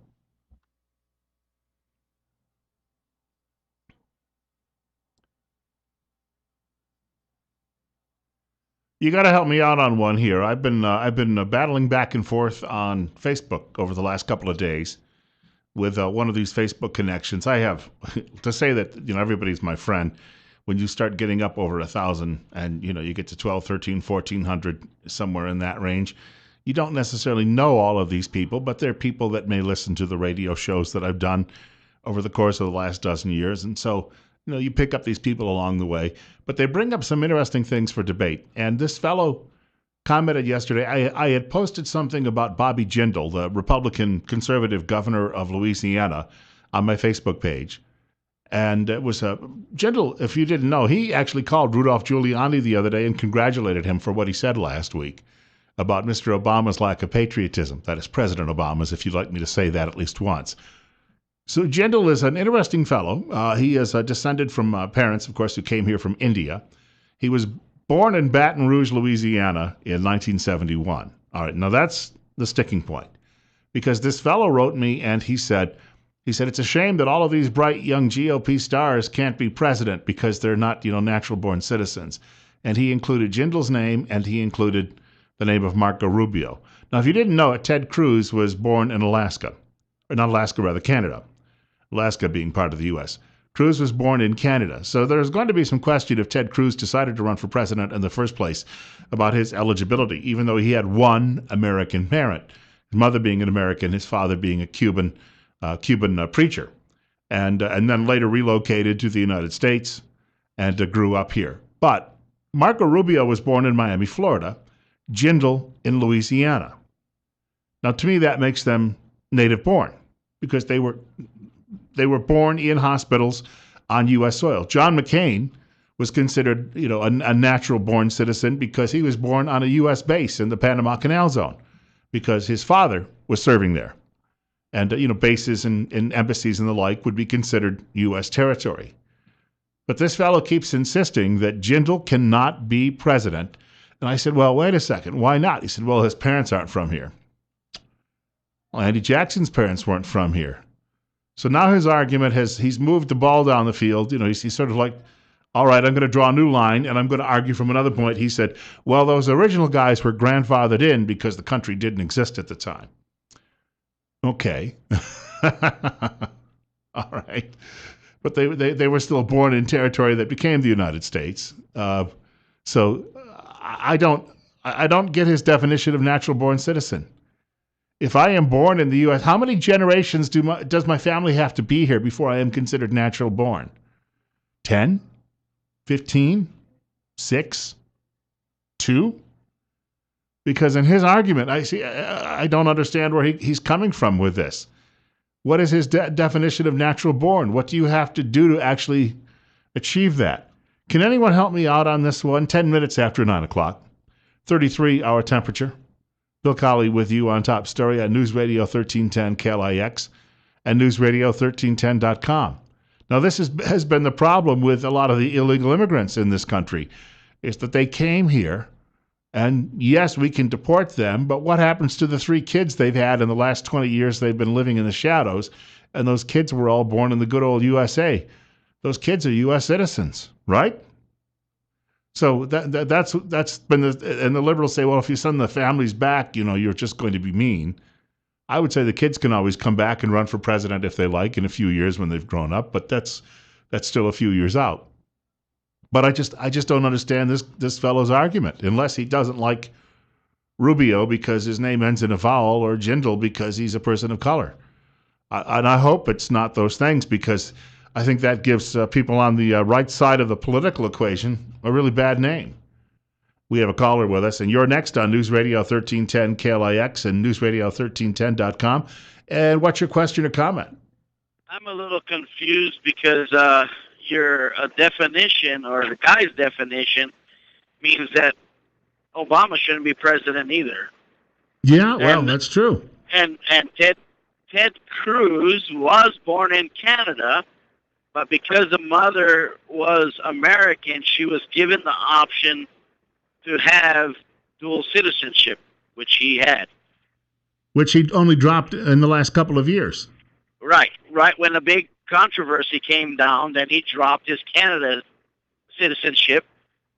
You got to help me out on one here. I've been battling back and forth on Facebook over the last couple of days with one of these Facebook connections. I have to say that everybody's my friend. When you start getting up over 1,000 and you get to 12, 13, 1,400 somewhere in that range, you don't necessarily know all of these people, but they're people that may listen to the radio shows that I've done over the course of the last dozen years, and so. You pick up these people along the way, but they bring up some interesting things for debate. And this fellow commented yesterday, I had posted something about Bobby Jindal, the Republican conservative governor of Louisiana, on my Facebook page. And it was Jindal, if you didn't know, he actually called Rudolph Giuliani the other day and congratulated him for what he said last week about Mr. Obama's lack of patriotism. That is President Obama's, if you'd like me to say that at least once. So Jindal is an interesting fellow. He is descended from parents, of course, who came here from India. He was born in Baton Rouge, Louisiana in 1971. All right, now that's the sticking point. Because this fellow wrote me and he said, it's a shame that all of these bright young GOP stars can't be president because they're not, natural-born citizens. And he included Jindal's name and he included the name of Marco Rubio. Now, if you didn't know it, Ted Cruz was born in Alaska. Or not Alaska, rather, Canada. Alaska being part of the U.S. Cruz was born in Canada. So there's going to be some question if Ted Cruz decided to run for president in the first place about his eligibility, even though he had one American parent, his mother being an American, his father being a Cuban preacher, and then later relocated to the United States and grew up here. But Marco Rubio was born in Miami, Florida, Jindal in Louisiana. Now, to me, that makes them native-born because they were born in hospitals on U.S. soil. John McCain was considered, a natural-born citizen because he was born on a U.S. base in the Panama Canal Zone because his father was serving there. And, bases and embassies and the like would be considered U.S. territory. But this fellow keeps insisting that Jindal cannot be president. And I said, well, wait a second. Why not? He said, well, his parents aren't from here. Well, Andy Jackson's parents weren't from here. So now his argument he's moved the ball down the field. He's sort of like, all right, I'm going to draw a new line, and I'm going to argue from another point. He said, well, those original guys were grandfathered in because the country didn't exist at the time. Okay. All right. But they were still born in territory that became the United States. So I don't get his definition of natural-born citizen. If I am born in the U.S., how many generations does my family have to be here before I am considered natural born? 10? 15? 6? 2? Because in his argument, I don't understand where he's coming from with this. What is his definition of natural born? What do you have to do to actually achieve that? Can anyone help me out on this one? 10 minutes after 9 o'clock, 33-hour temperature. Bill Colley with you on Top Story on News Radio 1310 KLIX and newsradio1310.com. Now, this has been the problem with a lot of the illegal immigrants in this country, is that they came here And yes, we can deport them, but what happens to the 3 kids they've had in the last 20 years they've been living in the shadows? And those kids were all born in the good old USA. Those kids are U.S. citizens, right? So that's been and the liberals say, well, if you send the families back, you're just going to be mean. I would say the kids can always come back and run for president if they like in a few years when they've grown up, but that's still a few years out. But I just don't understand this fellow's argument, unless he doesn't like Rubio because his name ends in a vowel, or Jindal because he's a person of color. And I hope it's not those things, because I think that gives people on the right side of the political equation a really bad name. We have a caller with us, and you're next on News Radio 1310 KLIX and newsradio1310.com. And what's your question or comment? I'm a little confused because your definition, or the guy's definition, means that Obama shouldn't be president either. Yeah, well, that's true. And Ted Cruz was born in Canada, but because the mother was American, she was given the option to have dual citizenship, which he had. Which he only dropped in the last couple of years. Right when the big controversy came down, then he dropped his Canada citizenship,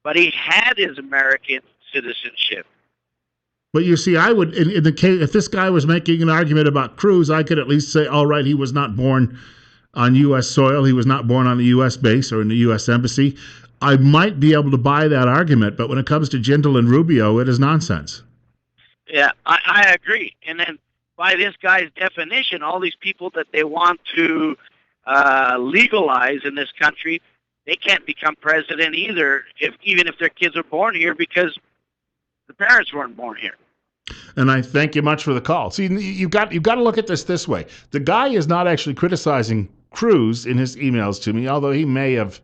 but he had his American citizenship. But you see, I would, in the case, if this guy was making an argument about Cruz, I could at least say, all right, he was not born on U.S. soil, he was not born on a U.S. base or in the U.S. embassy. I might be able to buy that argument, but when it comes to Jindal and Rubio, it is nonsense. Yeah, I agree. And then by this guy's definition, all these people that they want to legalize in this country, they can't become president either, even if their kids are born here, because the parents weren't born here. And I thank you much for the call. See, you've got to look at this way. The guy is not actually criticizing Cruz in his emails to me, although he may have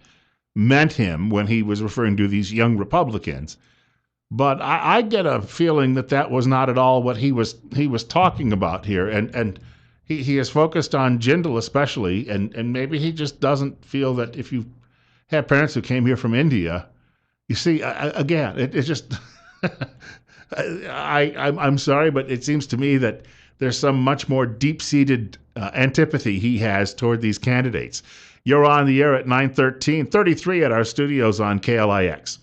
meant him when he was referring to these young Republicans. But I get a feeling that was not at all what he was talking about here. And he is focused on Jindal especially, and maybe he just doesn't feel that if you have parents who came here from India, you see, again, it just... I'm sorry, but it seems to me that there's some much more deep-seated antipathy he has toward these candidates. You're on the air at 9:33 at our studios on KLIX.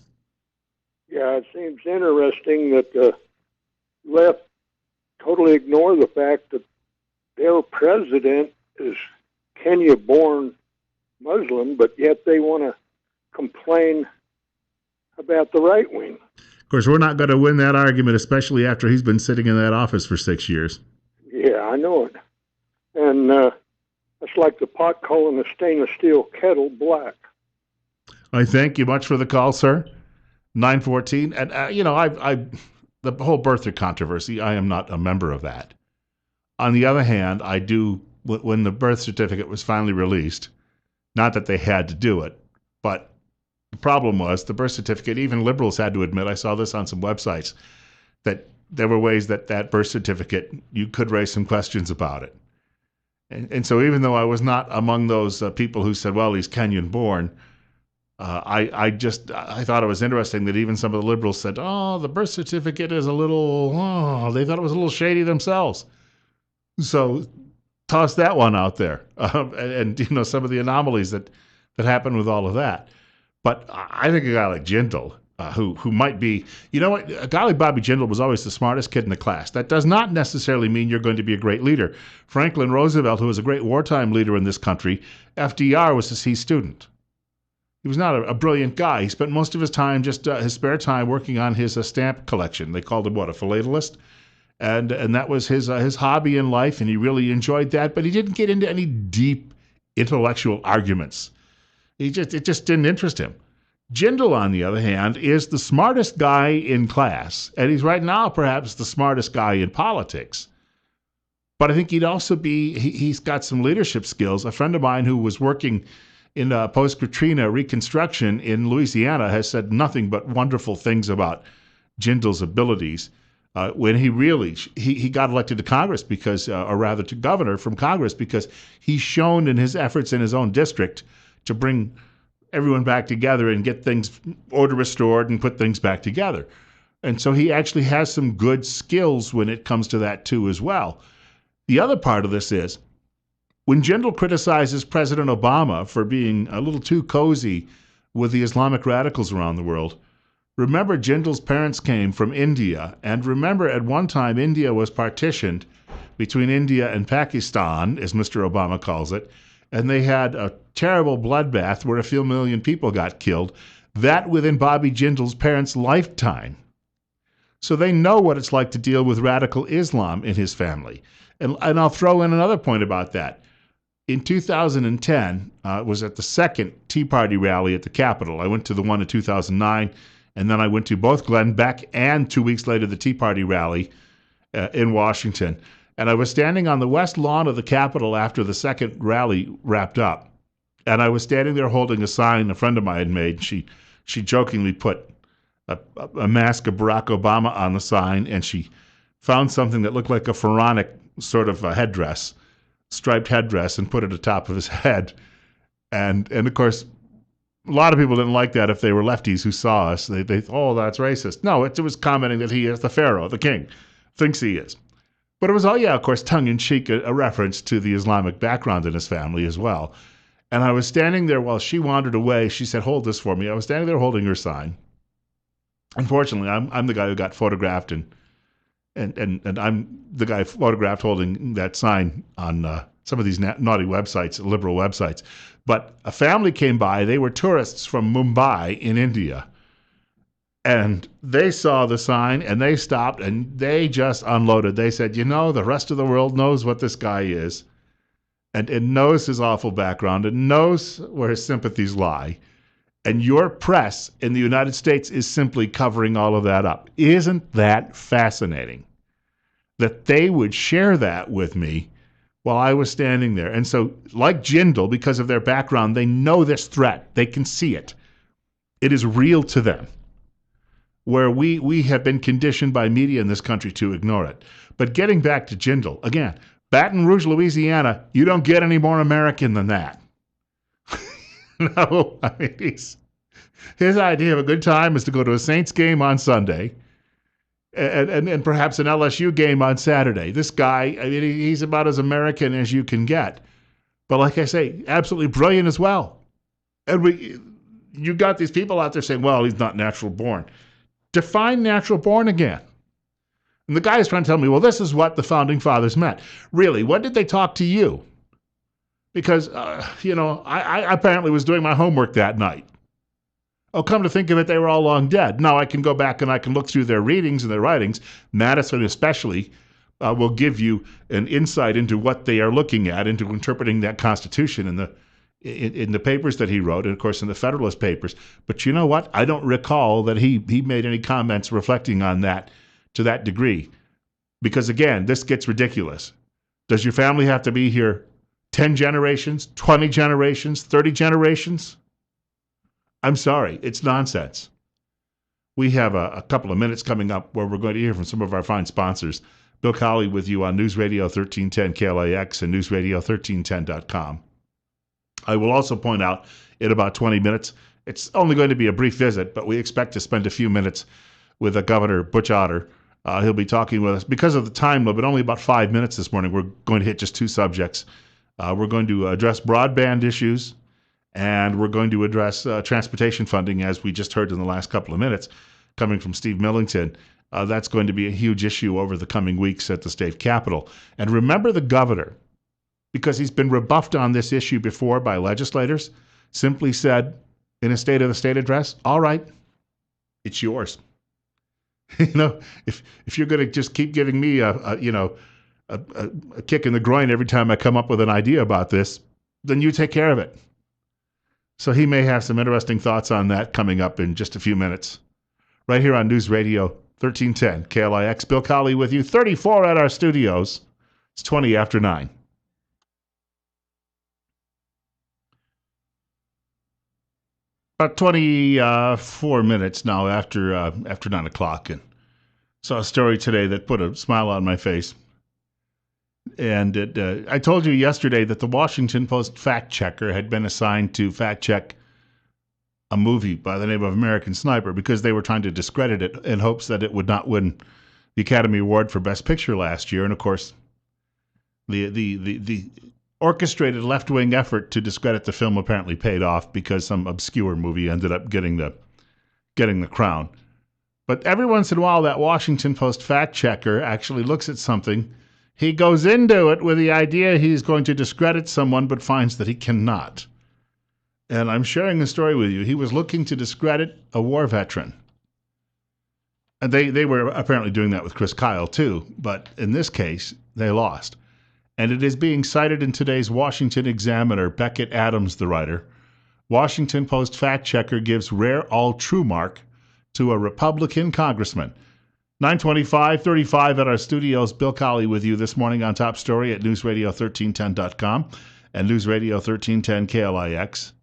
Yeah, it seems interesting that the left totally ignore the fact that their president is Kenya-born Muslim, but yet they want to complain about the right wing. Of course, we're not going to win that argument, especially after he's been sitting in that office for 6 years. Yeah, I know it. And it's like the pot calling a stainless steel kettle black. I thank you much for the call, sir. 914. And, the whole birther controversy, I am not a member of that. On the other hand, I do, when the birth certificate was finally released, not that they had to do it, but the problem was the birth certificate, even liberals had to admit, I saw this on some websites, that there were ways that birth certificate, you could raise some questions about it. And so even though I was not among those people who said, well, he's Kenyan born, I thought it was interesting that even some of the liberals said, oh, the birth certificate is they thought it was a little shady themselves. So toss that one out there. And some of the anomalies that happen with all of that. But I think a guy like Jindal, who might be, a guy like Bobby Jindal was always the smartest kid in the class. That does not necessarily mean you're going to be a great leader. Franklin Roosevelt, who was a great wartime leader in this country, FDR was a C student. He was not a brilliant guy. He spent most of his time, his spare time, working on his stamp collection. They called him, a philatelist? And that was his hobby in life, and he really enjoyed that. But he didn't get into any deep intellectual arguments. It just didn't interest him. Jindal, on the other hand, is the smartest guy in class, and he's right now perhaps the smartest guy in politics. But I think he'd also he's got some leadership skills. A friend of mine who was working in post-Katrina reconstruction in Louisiana has said nothing but wonderful things about Jindal's abilities. When he got elected to Congress or rather to governor from Congress, because he's shown in his efforts in his own district to bring everyone back together and get order restored and put things back together. And so he actually has some good skills when it comes to that too as well. The other part of this is, when Jindal criticizes President Obama for being a little too cozy with the Islamic radicals around the world, remember Jindal's parents came from India, and remember at one time India was partitioned between India and Pakistan, as Mr. Obama calls it, and they had a terrible bloodbath where a few million people got killed, that within Bobby Jindal's parents' lifetime. So they know what it's like to deal with radical Islam in his family. And I'll throw in another point about that. In 2010, was at the second Tea Party rally at the Capitol. I went to the one in 2009, and then I went to both Glenn Beck and 2 weeks later the Tea Party rally in Washington. And I was standing on the west lawn of the Capitol after the second rally wrapped up. And I was standing there holding a sign a friend of mine had made. She jokingly put a mask of Barack Obama on the sign, and she found something that looked like a pharaonic sort of a headdress, striped headdress, and put it atop of his head. And of course, a lot of people didn't like that if they were lefties who saw us. They oh, that's racist. No, it was commenting that he is the pharaoh, the king, thinks he is. But it was all, of course, tongue-in-cheek, a reference to the Islamic background in his family as well. And I was standing there while she wandered away. She said, hold this for me. I was standing there holding her sign. Unfortunately, I'm the guy who got photographed, and I'm the guy photographed holding that sign on some of these naughty websites, liberal websites. But a family came by. They were tourists from Mumbai in India. And they saw the sign, and they stopped, and they just unloaded. They said, the rest of the world knows what this guy is, and knows his awful background, and knows where his sympathies lie. And your press in the United States is simply covering all of that up. Isn't that fascinating? That they would share that with me while I was standing there. And so, like Jindal, because of their background, they know this threat. They can see it. It is real to them. Where we have been conditioned by media in this country to ignore it. But getting back to Jindal, again, Baton Rouge, Louisiana, you don't get any more American than that. No, I mean, his idea of a good time is to go to a Saints game on Sunday and perhaps an LSU game on Saturday. This guy, I mean, he's about as American as you can get. But like I say, absolutely brilliant as well. And you got these people out there saying, well, he's not natural born. Define natural born again. And the guy is trying to tell me, well, this is what the Founding Fathers meant. Really, what did they talk to you? Because, I apparently was doing my homework that night. Oh, come to think of it, they were all long dead. Now I can go back and I can look through their readings and their writings. Madison especially will give you an insight into what they are looking at, into interpreting that Constitution in the papers that he wrote, and of course in the Federalist Papers. But you know what? I don't recall that he made any comments reflecting on that to that degree. Because again, this gets ridiculous. Does your family have to be here 10 generations, 20 generations, 30 generations? I'm sorry, it's nonsense. We have a couple of minutes coming up where we're going to hear from some of our fine sponsors. Bill Colley with you on News Radio 1310 KLAX and newsradio1310.com. I will also point out in about 20 minutes, it's only going to be a brief visit, but we expect to spend a few minutes with Governor Butch Otter. He'll be talking with us. Because of the time limit, only about 5 minutes this morning, we're going to hit just two subjects. We're going to address broadband issues, and we're going to address transportation funding, as we just heard in the last couple of minutes, coming from Steve Millington. That's going to be a huge issue over the coming weeks at the state capitol. And remember the governor, because he's been rebuffed on this issue before by legislators, simply said in a State of the State address, all right, it's yours. If you're going to just keep giving me a kick in the groin every time I come up with an idea about this, then you take care of it. So he may have some interesting thoughts on that coming up in just a few minutes. Right here on News Radio 1310 KLIX. Bill Colley with you. 34 at our studios. It's 20 after 9. About 24 minutes now after 9 o'clock, and saw a story today that put a smile on my face. And I told you yesterday that the Washington Post fact checker had been assigned to fact check a movie by the name of American Sniper because they were trying to discredit it in hopes that it would not win the Academy Award for Best Picture last year. And of course, the orchestrated left-wing effort to discredit the film apparently paid off because some obscure movie ended up getting the crown. But every once in a while, that Washington Post fact checker actually looks at something. He goes into it with the idea he's going to discredit someone, but finds that he cannot. And I'm sharing the story with you. He was looking to discredit a war veteran. And they were apparently doing that with Chris Kyle, too. But in this case, they lost. And it is being cited in today's Washington Examiner. Beckett Adams, the writer. Washington Post fact checker gives rare all-true mark to a Republican congressman. 9:25:35 at our studios. Bill Colley with you this morning on Top Story at newsradio1310.com and newsradio1310 KLIX.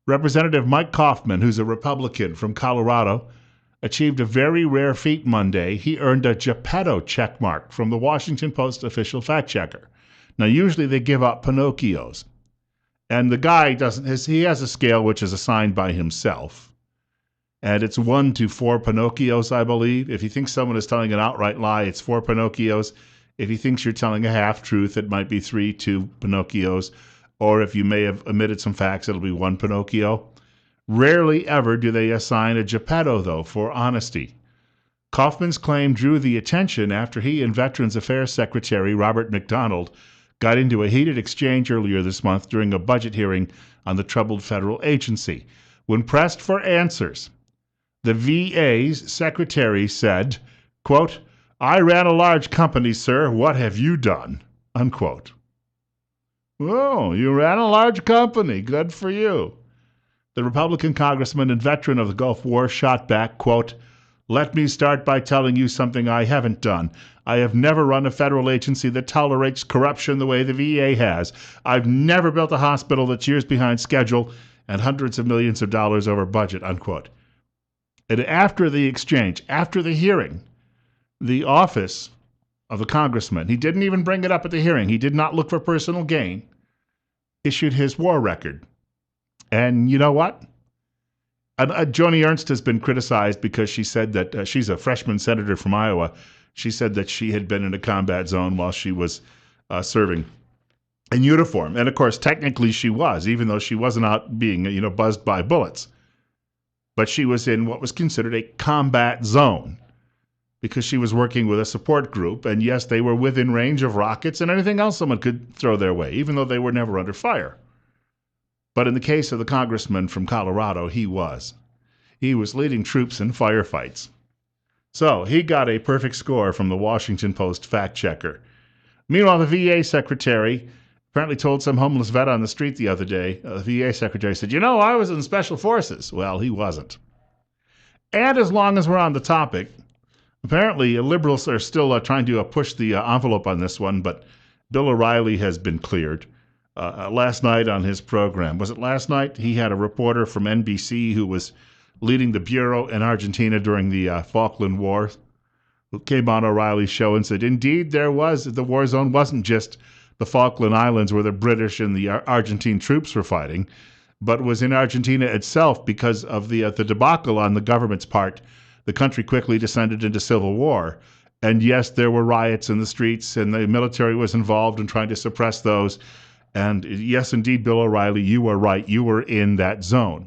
Representative Mike Kaufman, who's a Republican from Colorado, achieved a very rare feat Monday. He earned a Geppetto checkmark from the Washington Post official fact checker. Now, usually they give out Pinocchios. And the guy he has a scale which is assigned by himself. And it's 1 to 4 Pinocchios, I believe. If he thinks someone is telling an outright lie, it's 4 Pinocchios. If he thinks you're telling a half-truth, it might be 3 Pinocchios. Or if you may have omitted some facts, it'll be 1 Pinocchio. Rarely ever do they assign a Geppetto, though, for honesty. Kaufman's claim drew the attention after he and Veterans Affairs Secretary Robert McDonald got into a heated exchange earlier this month during a budget hearing on the troubled federal agency. When pressed for answers, the VA's secretary said, quote, "I ran a large company, sir. What have you done?" Unquote. Oh, you ran a large company. Good for you. The Republican congressman and veteran of the Gulf War shot back, quote, "Let me start by telling you something I haven't done. I have never run a federal agency that tolerates corruption the way the VA has. I've never built a hospital that's years behind schedule and hundreds of millions of dollars over budget," unquote. And after the exchange, after the hearing, the office of the congressman, he didn't even bring it up at the hearing. He did not look for personal gain, issued his war record. And you know what? Joni Ernst has been criticized because she said that she's a freshman senator from Iowa. She said that she had been in a combat zone while she was serving in uniform. And of course, technically she was, even though she wasn't out being, buzzed by bullets. But she was in what was considered a combat zone because she was working with a support group. And yes, they were within range of rockets and anything else someone could throw their way, even though they were never under fire. But in the case of the congressman from Colorado, he was. He was leading troops in firefights. So he got a perfect score from the Washington Post fact checker. Meanwhile, the VA secretary apparently told some homeless vet on the street the other day, the VA secretary said, I was in special forces. Well, he wasn't. And as long as we're on the topic, apparently liberals are still trying to push the envelope on this one, but Bill O'Reilly has been cleared. Last night on his program, was it last night? He had a reporter from NBC who was leading the bureau in Argentina during the Falkland War, who came on O'Reilly's show and said, indeed, the war zone wasn't just the Falkland Islands where the British and the Argentine troops were fighting, but was in Argentina itself because of the debacle on the government's part. The country quickly descended into civil war. And yes, there were riots in the streets, and the military was involved in trying to suppress those. And yes, indeed, Bill O'Reilly, you were right. You were in that zone.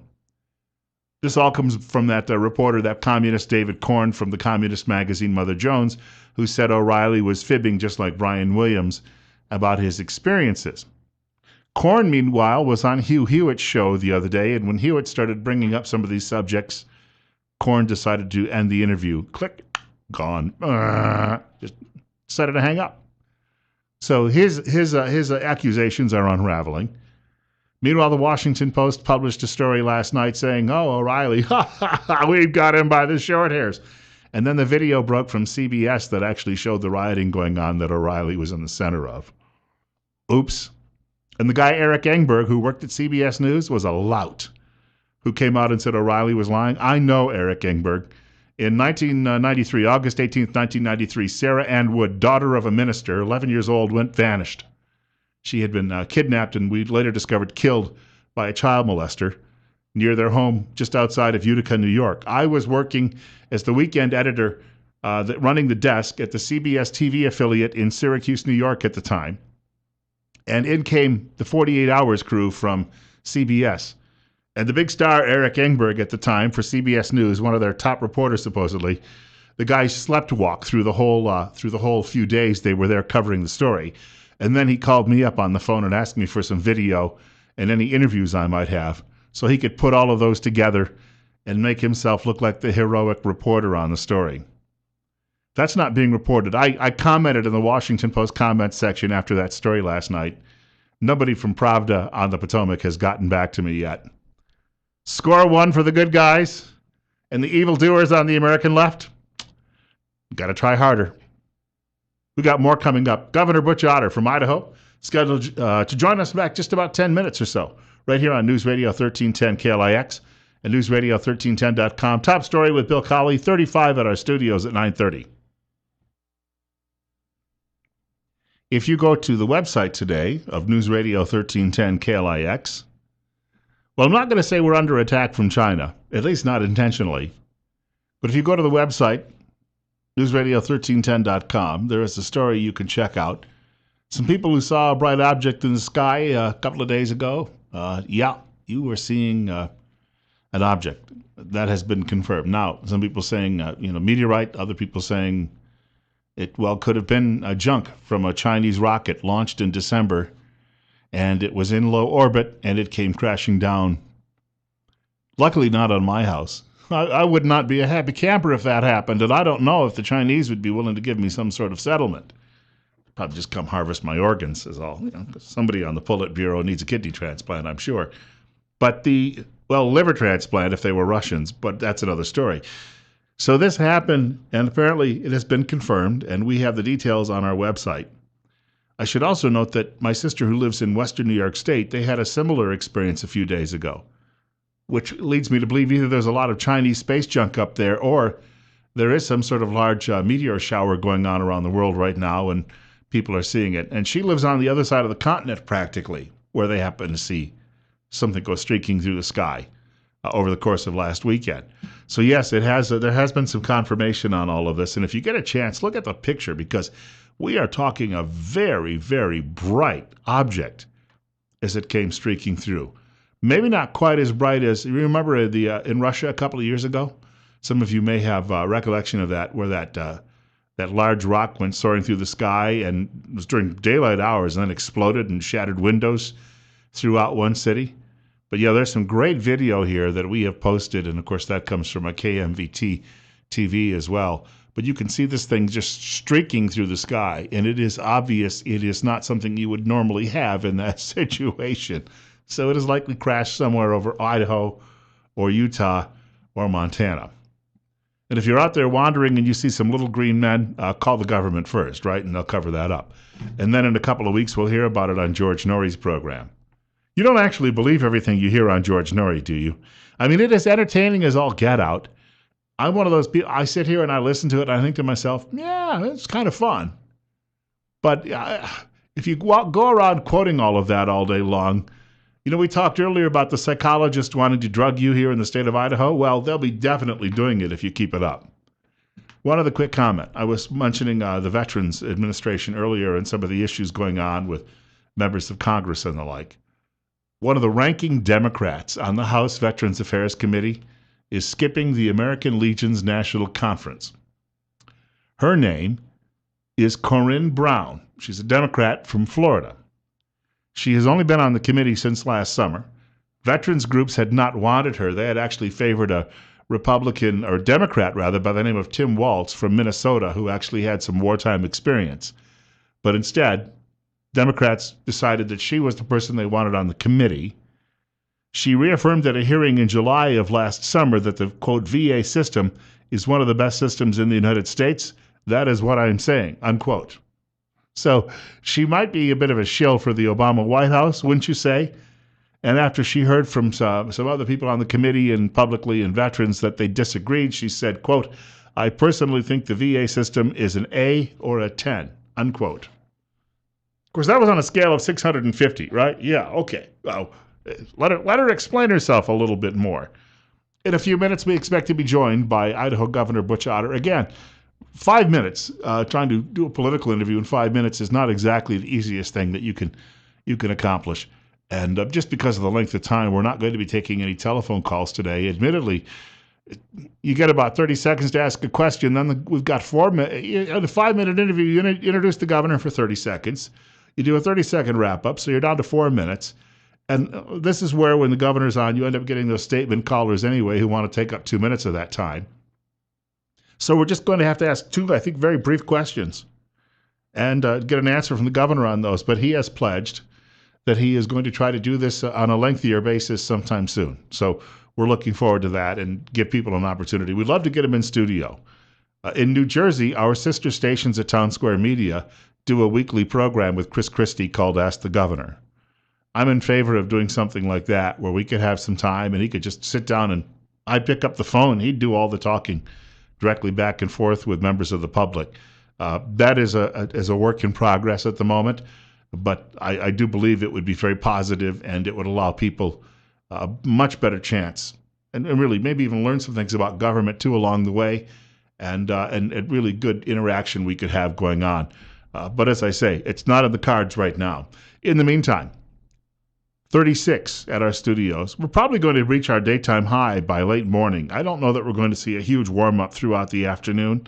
This all comes from that reporter, that communist David Korn from the communist magazine Mother Jones, who said O'Reilly was fibbing just like Brian Williams about his experiences. Korn, meanwhile, was on Hugh Hewitt's show the other day, and when Hewitt started bringing up some of these subjects, Korn decided to end the interview. Click, gone. Just decided to hang up. So his accusations are unraveling. Meanwhile, the Washington Post published a story last night saying, O'Reilly, we've got him by the short hairs. And then the video broke from CBS that actually showed the rioting going on that O'Reilly was in the center of. Oops. And the guy Eric Engberg, who worked at CBS News, was a lout who came out and said O'Reilly was lying. I know Eric Engberg. In 1993, August 18th, 1993, Sarah Ann Wood, daughter of a minister, 11 years old, went vanished. She had been kidnapped and we later discovered killed by a child molester. near their home just outside of Utica, New York. I was working as the weekend editor running the desk at the CBS TV affiliate in Syracuse, New York at the time. And in came the 48 Hours crew from CBS. And the big star, Eric Engberg, at the time for CBS News, one of their top reporters supposedly, the guy slept walk through the whole few days they were there covering the story. And then he called me up on the phone and asked me for some video and any interviews I might have so he could put all of those together and make himself look like the heroic reporter on the story. That's not being reported. I commented in the Washington Post comments section after that story last night. Nobody from Pravda on the Potomac has gotten back to me yet. Score one for the good guys and the evildoers on the American left. Got to try harder. We got more coming up. Governor Butch Otter from Idaho scheduled to join us back just about 10 minutes or so right here on News Radio 1310 KLIX and newsradio1310.com. Top story with Bill Colley, 35 at our studios at 9:30. If you go to the website today of News Radio 1310 KLIX, well, I'm not going to say we're under attack from China, at least not intentionally. But if you go to the website, newsradio1310.com, there is a story you can check out. Some people who saw a bright object in the sky a couple of days ago, you were seeing an object. That has been confirmed. Now, some people saying, meteorite, other people saying it, could have been a junk from a Chinese rocket launched in December, and it was in low orbit, and it came crashing down. Luckily, not on my house. I would not be a happy camper if that happened, and I don't know if the Chinese would be willing to give me some sort of settlement. Probably just come harvest my organs is all. Somebody on the Politburo needs a kidney transplant, I'm sure. But liver transplant if they were Russians, but that's another story. So this happened, and apparently it has been confirmed, and we have the details on our website. I should also note that my sister who lives in western New York State, they had a similar experience a few days ago, which leads me to believe either there's a lot of Chinese space junk up there or there is some sort of large meteor shower going on around the world right now, and people are seeing it. And she lives on the other side of the continent practically, where they happen to see something go streaking through the sky over the course of last weekend. So yes, there has been some confirmation on all of this. And if you get a chance, look at the picture, because we are talking a very, very bright object as it came streaking through. Maybe not quite as bright as, you remember in Russia a couple of years ago? Some of you may have recollection of that, where that large rock went soaring through the sky and it was during daylight hours and then exploded and shattered windows throughout one city. But yeah, there's some great video here that we have posted, and of course that comes from a KMVT TV as well. But you can see this thing just streaking through the sky, and it is obvious it is not something you would normally have in that situation. So it has likely crashed somewhere over Idaho or Utah or Montana. And if you're out there wandering and you see some little green men, call the government first, right? And they'll cover that up. And then in a couple of weeks, we'll hear about it on George Norrie's program. You don't actually believe everything you hear on George Norrie, do you? I mean, it is entertaining as all get out. I'm one of those people, I sit here and I listen to it and I think to myself, yeah, it's kind of fun. But if you go around quoting all of that all day long, we talked earlier about the psychologist wanting to drug you here in the state of Idaho. Well, they'll be definitely doing it if you keep it up. One other quick comment. I was mentioning the Veterans Administration earlier and some of the issues going on with members of Congress and the like. One of the ranking Democrats on the House Veterans Affairs Committee is skipping the American Legion's National Conference. Her name is Corinne Brown. She's a Democrat from Florida. She has only been on the committee since last summer. Veterans groups had not wanted her. They had actually favored a Republican, or Democrat rather, by the name of Tim Walz from Minnesota, who actually had some wartime experience. But instead, Democrats decided that she was the person they wanted on the committee. She reaffirmed at a hearing in July of last summer that the, quote, VA system is one of the best systems in the United States. That is what I'm saying, unquote. So she might be a bit of a shill for the Obama White House, wouldn't you say? And after she heard from some other people on the committee and publicly and veterans that they disagreed, she said, quote, I personally think the VA system is an A or a 10, unquote. Of course, that was on a scale of 650, right? Yeah, okay. Well, Let her explain herself a little bit more. In a few minutes, we expect to be joined by Idaho Governor Butch Otter. Again, 5 minutes. Trying to do a political interview in 5 minutes is not exactly the easiest thing that you can accomplish. And just because of the length of time, we're not going to be taking any telephone calls today. Admittedly, you get about 30 seconds to ask a question. Then we've got 4 minutes. In a 5-minute interview, you introduce the governor for 30 seconds. You do a 30-second wrap-up, so you're down to 4 minutes. And this is where, when the governor's on, you end up getting those statement callers anyway who want to take up 2 minutes of that time. So we're just going to have to ask 2, I think, very brief questions and get an answer from the governor on those. But he has pledged that he is going to try to do this on a lengthier basis sometime soon. So we're looking forward to that and give people an opportunity. We'd love to get him in studio. In New Jersey, our sister stations at Town Square Media do a weekly program with Chris Christie called Ask the Governor. I'm in favor of doing something like that where we could have some time and he could just sit down and I'd pick up the phone. He'd do all the talking directly back and forth with members of the public. That is a work in progress at the moment, but I do believe it would be very positive and it would allow people a much better chance and really maybe even learn some things about government too along the way and really good interaction we could have going on. But as I say, it's not in the cards right now. In the meantime, 36 at our studios. We're probably going to reach our daytime high by late morning. I don't know that we're going to see a huge warm-up throughout the afternoon.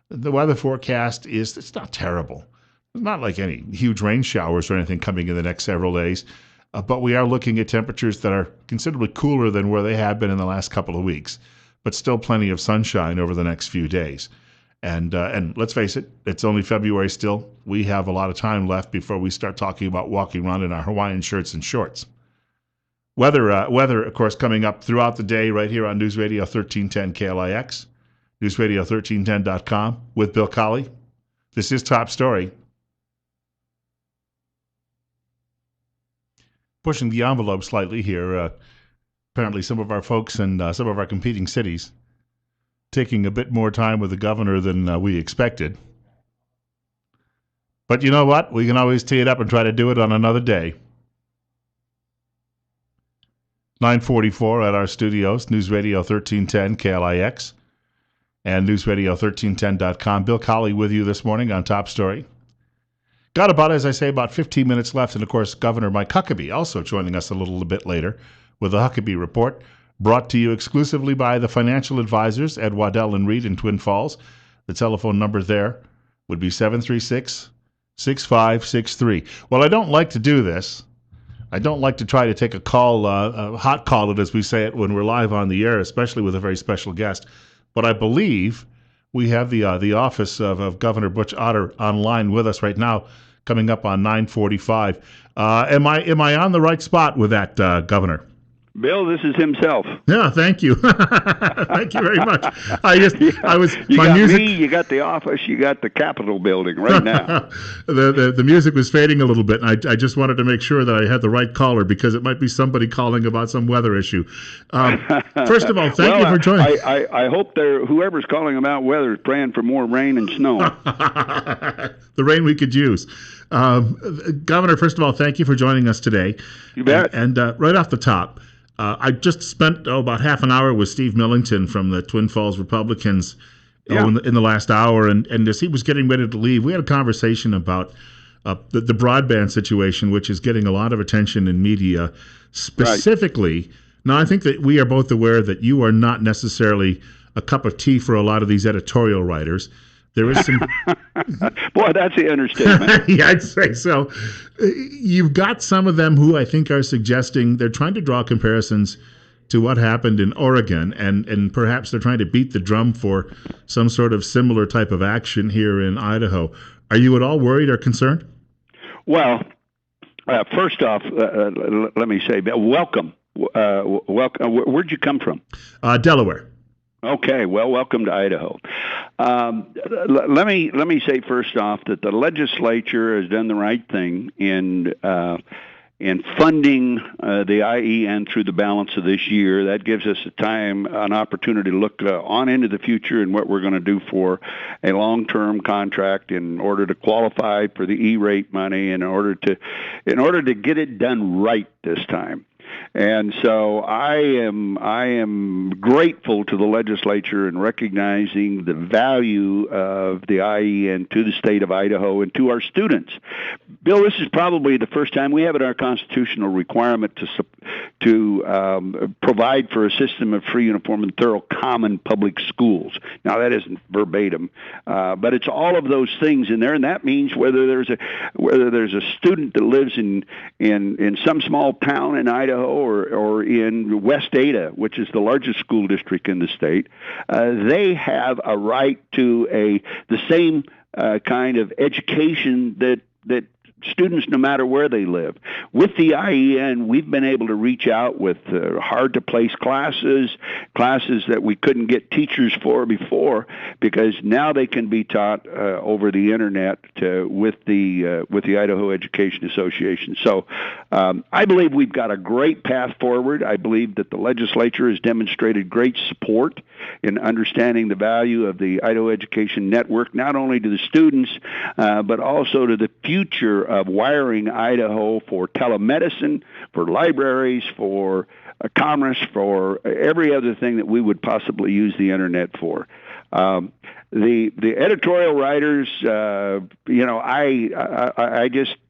The weather forecast it's not terrible. It's not like any huge rain showers or anything coming in the next several days. But we are looking at temperatures that are considerably cooler than where they have been in the last couple of weeks. But still plenty of sunshine over the next few days. And let's face it, it's only February still. We have a lot of time left before we start talking about walking around in our Hawaiian shirts and shorts. Weather, of course, coming up throughout the day right here on News Radio 1310 KLIX, newsradio1310.com with Bill Colley. This is Top Story. Pushing the envelope slightly here. Apparently some of our folks in some of our competing cities taking a bit more time with the governor than we expected. But you know what? We can always tee it up and try to do it on another day. 9:44 at our studios, News Radio 1310 KLIX and newsradio1310.com. Bill Colley with you this morning on Top Story. Got about 15 minutes left. And, of course, Governor Mike Huckabee also joining us a little bit later with the Huckabee Report, brought to you exclusively by the financial advisors at Waddell & Reed in Twin Falls. The telephone number there would be 736-6563. Well, I don't like to do this. I don't like to try to take a call, hot call it as we say it when we're live on the air, especially with a very special guest. But I believe we have the office of Governor Butch Otter online with us right now, coming up on 9:45. Am I on the right spot with that, Governor? Bill, this is himself. Yeah, thank you. Thank you very much. You got music. Me, you got the office, you got the Capitol building right now. the music was fading a little bit, and I just wanted to make sure that I had the right caller because it might be somebody calling about some weather issue. First of all, thank you for joining. I hope whoever's calling about weather is praying for more rain and snow. The rain we could use. Governor, first of all, thank you for joining us today. You bet. And right off the top, I just spent about half an hour with Steve Millington from the Twin Falls Republicans in the last hour, and as he was getting ready to leave, we had a conversation about the broadband situation, which is getting a lot of attention in media, specifically. Right. Now, I think that we are both aware that you are not necessarily a cup of tea for a lot of these editorial writers. There is some. Boy, that's the understatement. Yeah, I'd say so. You've got some of them who I think are suggesting they're trying to draw comparisons to what happened in Oregon, and perhaps they're trying to beat the drum for some sort of similar type of action here in Idaho. Are you at all worried or concerned? Well, first off, let me say, welcome. Welcome. Where'd you come from? Delaware. Okay, well, welcome to Idaho. Let me say first off that the legislature has done the right thing in funding the IEN through the balance of this year. That gives us an opportunity to look on into the future and what we're going to do for a long-term contract in order to qualify for the E-rate money, in order to get it done right this time. And so I am grateful to the legislature in recognizing the value of the IEN to the state of Idaho and to our students. Bill, this is probably the first time we have it in our constitutional requirement to provide for a system of free, uniform, and thorough common public schools. Now, that isn't verbatim, but it's all of those things in there, and that means whether there's a student that lives in some small town in Idaho or in West Ada, which is the largest school district in the state, they have a right to the same kind of education that students, no matter where they live. With the IEN, we've been able to reach out with hard-to-place classes that we couldn't get teachers for before, because now they can be taught over the internet with the Idaho Education Association. So I believe we've got a great path forward. I believe that the legislature has demonstrated great support in understanding the value of the Idaho Education Network, not only to the students, but also to the future of wiring Idaho for telemedicine, for libraries, for commerce, for every other thing that we would possibly use the internet for. The editorial writers, I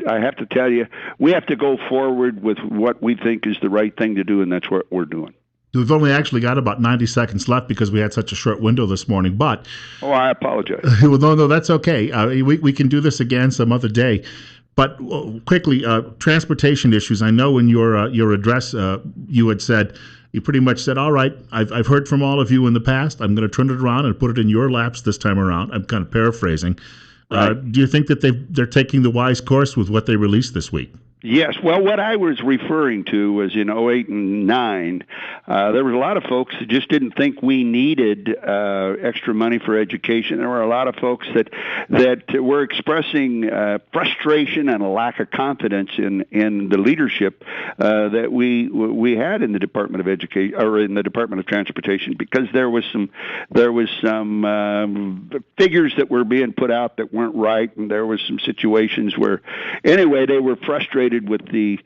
have to tell you, we have to go forward with what we think is the right thing to do, and that's what we're doing. We've only actually got about 90 seconds left because we had such a short window this morning. But I apologize. Well, no, that's okay. We can do this again some other day. But quickly, transportation issues. I know in your address you had said, you pretty much said, all right, I've heard from all of you in the past. I'm going to turn it around and put it in your laps this time around. I'm kind of paraphrasing. Right. Do you think that they're taking the wise course with what they released this week? Yes. Well, what I was referring to was in 2008 and 2009, there was a lot of folks that just didn't think we needed extra money for education. There were a lot of folks that were expressing frustration and a lack of confidence in the leadership that we had in the Department of Education or in the Department of Transportation, because there was some figures that were being put out that weren't right, and there was some situations where anyway they were frustrated with the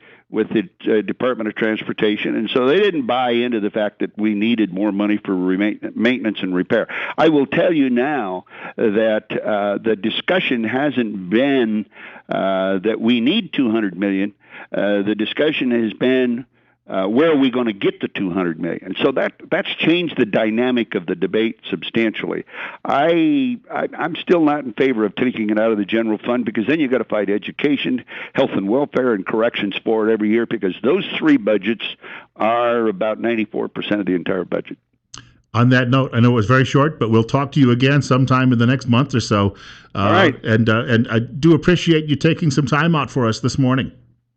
Department of Transportation, and so they didn't buy into the fact that we needed more money for maintenance and repair. I will tell you now that the discussion hasn't been that we need $200 million. The discussion has been where are we going to get the $200 million? So that's changed the dynamic of the debate substantially. I'm still not in favor of taking it out of the general fund, because then you've got to fight education, health and welfare, and corrections for it every year, because those three budgets are about 94% of the entire budget. On that note, I know it was very short, but we'll talk to you again sometime in the next month or so. All right. And I do appreciate you taking some time out for us this morning.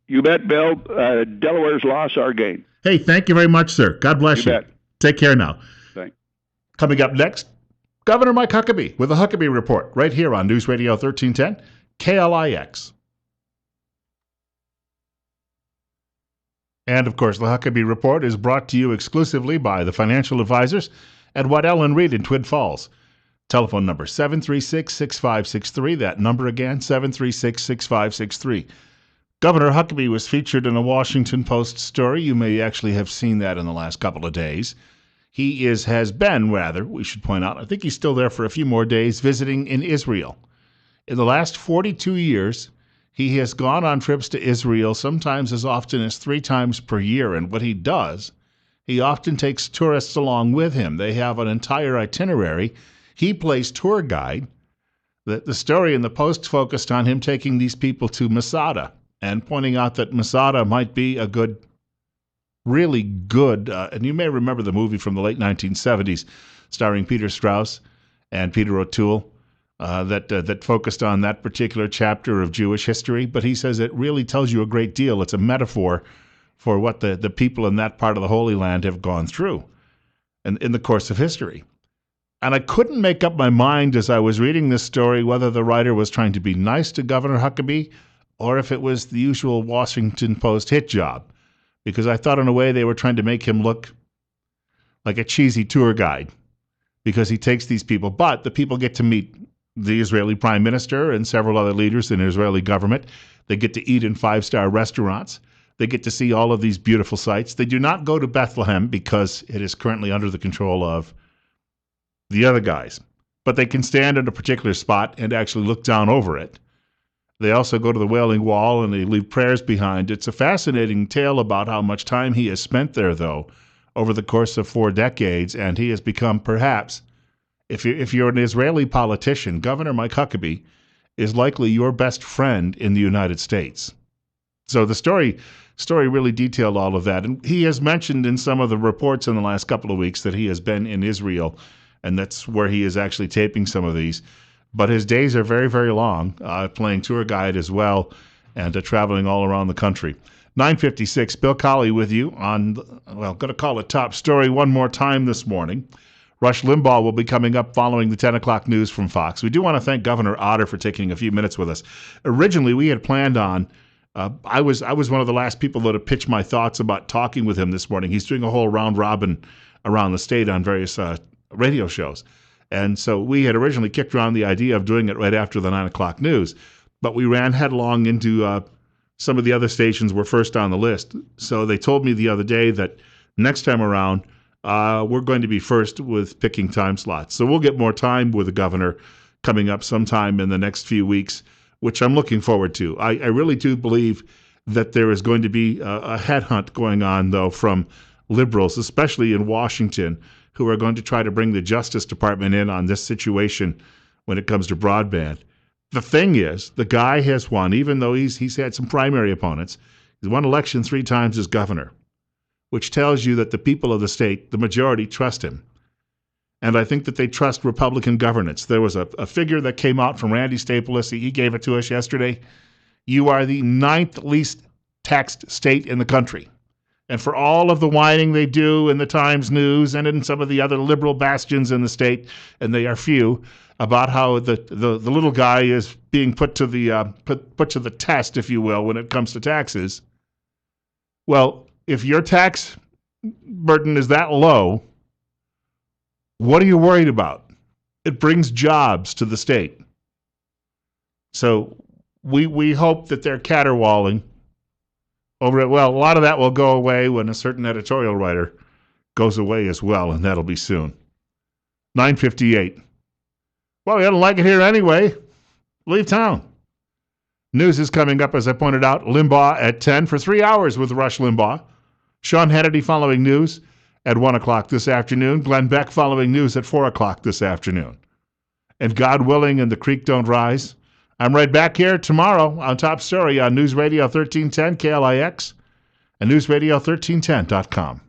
You bet, Bill. Delaware's loss, our gain. Hey, thank you very much, sir. God bless you. Bet. Take care now. Thanks. Coming up next, Governor Mike Huckabee with the Huckabee Report right here on News Radio 1310 KLIX. And, of course, the Huckabee Report is brought to you exclusively by the financial advisors at Waddell & Reed in Twin Falls. Telephone number 736-6563. That number again, 736-6563. Governor Huckabee was featured in a Washington Post story. You may actually have seen that in the last couple of days. He has been, we should point out, I think he's still there for a few more days, visiting in Israel. In the last 42 years, he has gone on trips to Israel sometimes as often as 3 times per year. And what he does, he often takes tourists along with him. They have an entire itinerary. He plays tour guide. The story in the Post focused on him taking these people to Masada and pointing out that Masada might be a really good, and you may remember the movie from the late 1970s starring Peter Strauss and Peter O'Toole that focused on that particular chapter of Jewish history. But he says it really tells you a great deal. It's a metaphor for what the people in that part of the Holy Land have gone through in the course of history. And I couldn't make up my mind as I was reading this story whether the writer was trying to be nice to Governor Huckabee or if it was the usual Washington Post hit job, because I thought in a way they were trying to make him look like a cheesy tour guide because he takes these people. But the people get to meet the Israeli prime minister and several other leaders in the Israeli government. They get to eat in 5-star restaurants. They get to see all of these beautiful sights. They do not go to Bethlehem because it is currently under the control of the other guys. But they can stand at a particular spot and actually look down over it. They also go to the Wailing Wall and they leave prayers behind. It's a fascinating tale about how much time he has spent there, though, over the course of 4 decades, and he has become perhaps, if you're an Israeli politician, Governor Mike Huckabee is likely your best friend in the United States. So the story really detailed all of that, and he has mentioned in some of the reports in the last couple of weeks that he has been in Israel, and that's where he is actually taping some of these. But his days are very, very long, playing tour guide as well, and traveling all around the country. 9:56, Bill Colley with you on, going to call it Top Story one more time this morning. Rush Limbaugh will be coming up following the 10 o'clock news from Fox. We do want to thank Governor Otter for taking a few minutes with us. Originally, we had planned on, I was one of the last people that had pitched my thoughts about talking with him this morning. He's doing a whole round robin around the state on various radio shows. And so we had originally kicked around the idea of doing it right after the 9 o'clock news, but we ran headlong into some of the other stations were first on the list. So they told me the other day that next time around, we're going to be first with picking time slots. So we'll get more time with the governor coming up sometime in the next few weeks, which I'm looking forward to. I really do believe that there is going to be a headhunt going on, though, from liberals, especially in Washington, who are going to try to bring the Justice Department in on this situation when it comes to broadband. The thing is, the guy has won, even though he's had some primary opponents. He's won election 3 times as governor, which tells you that the people of the state, the majority, trust him. And I think that they trust Republican governance. There was a figure that came out from Randy Staples. He gave it to us yesterday. You are the 9th least taxed state in the country. And for all of the whining they do in the Times News and in some of the other liberal bastions in the state, and they are few, about how the little guy is being put to the test, if you will, when it comes to taxes. Well, if your tax burden is that low, what are you worried about? It brings jobs to the state. So we hope that they're caterwauling over it. Well, a lot of that will go away when a certain editorial writer goes away as well, and that'll be soon. 9:58. Well, we don't like it here anyway. Leave town. News is coming up, as I pointed out. Limbaugh at 10 for 3 hours with Rush Limbaugh. Sean Hannity following news at 1 o'clock this afternoon. Glenn Beck following news at 4 o'clock this afternoon. And God willing and the creek don't rise, I'm right back here tomorrow on Top Story on News Radio 1310 KLIX and newsradio1310.com.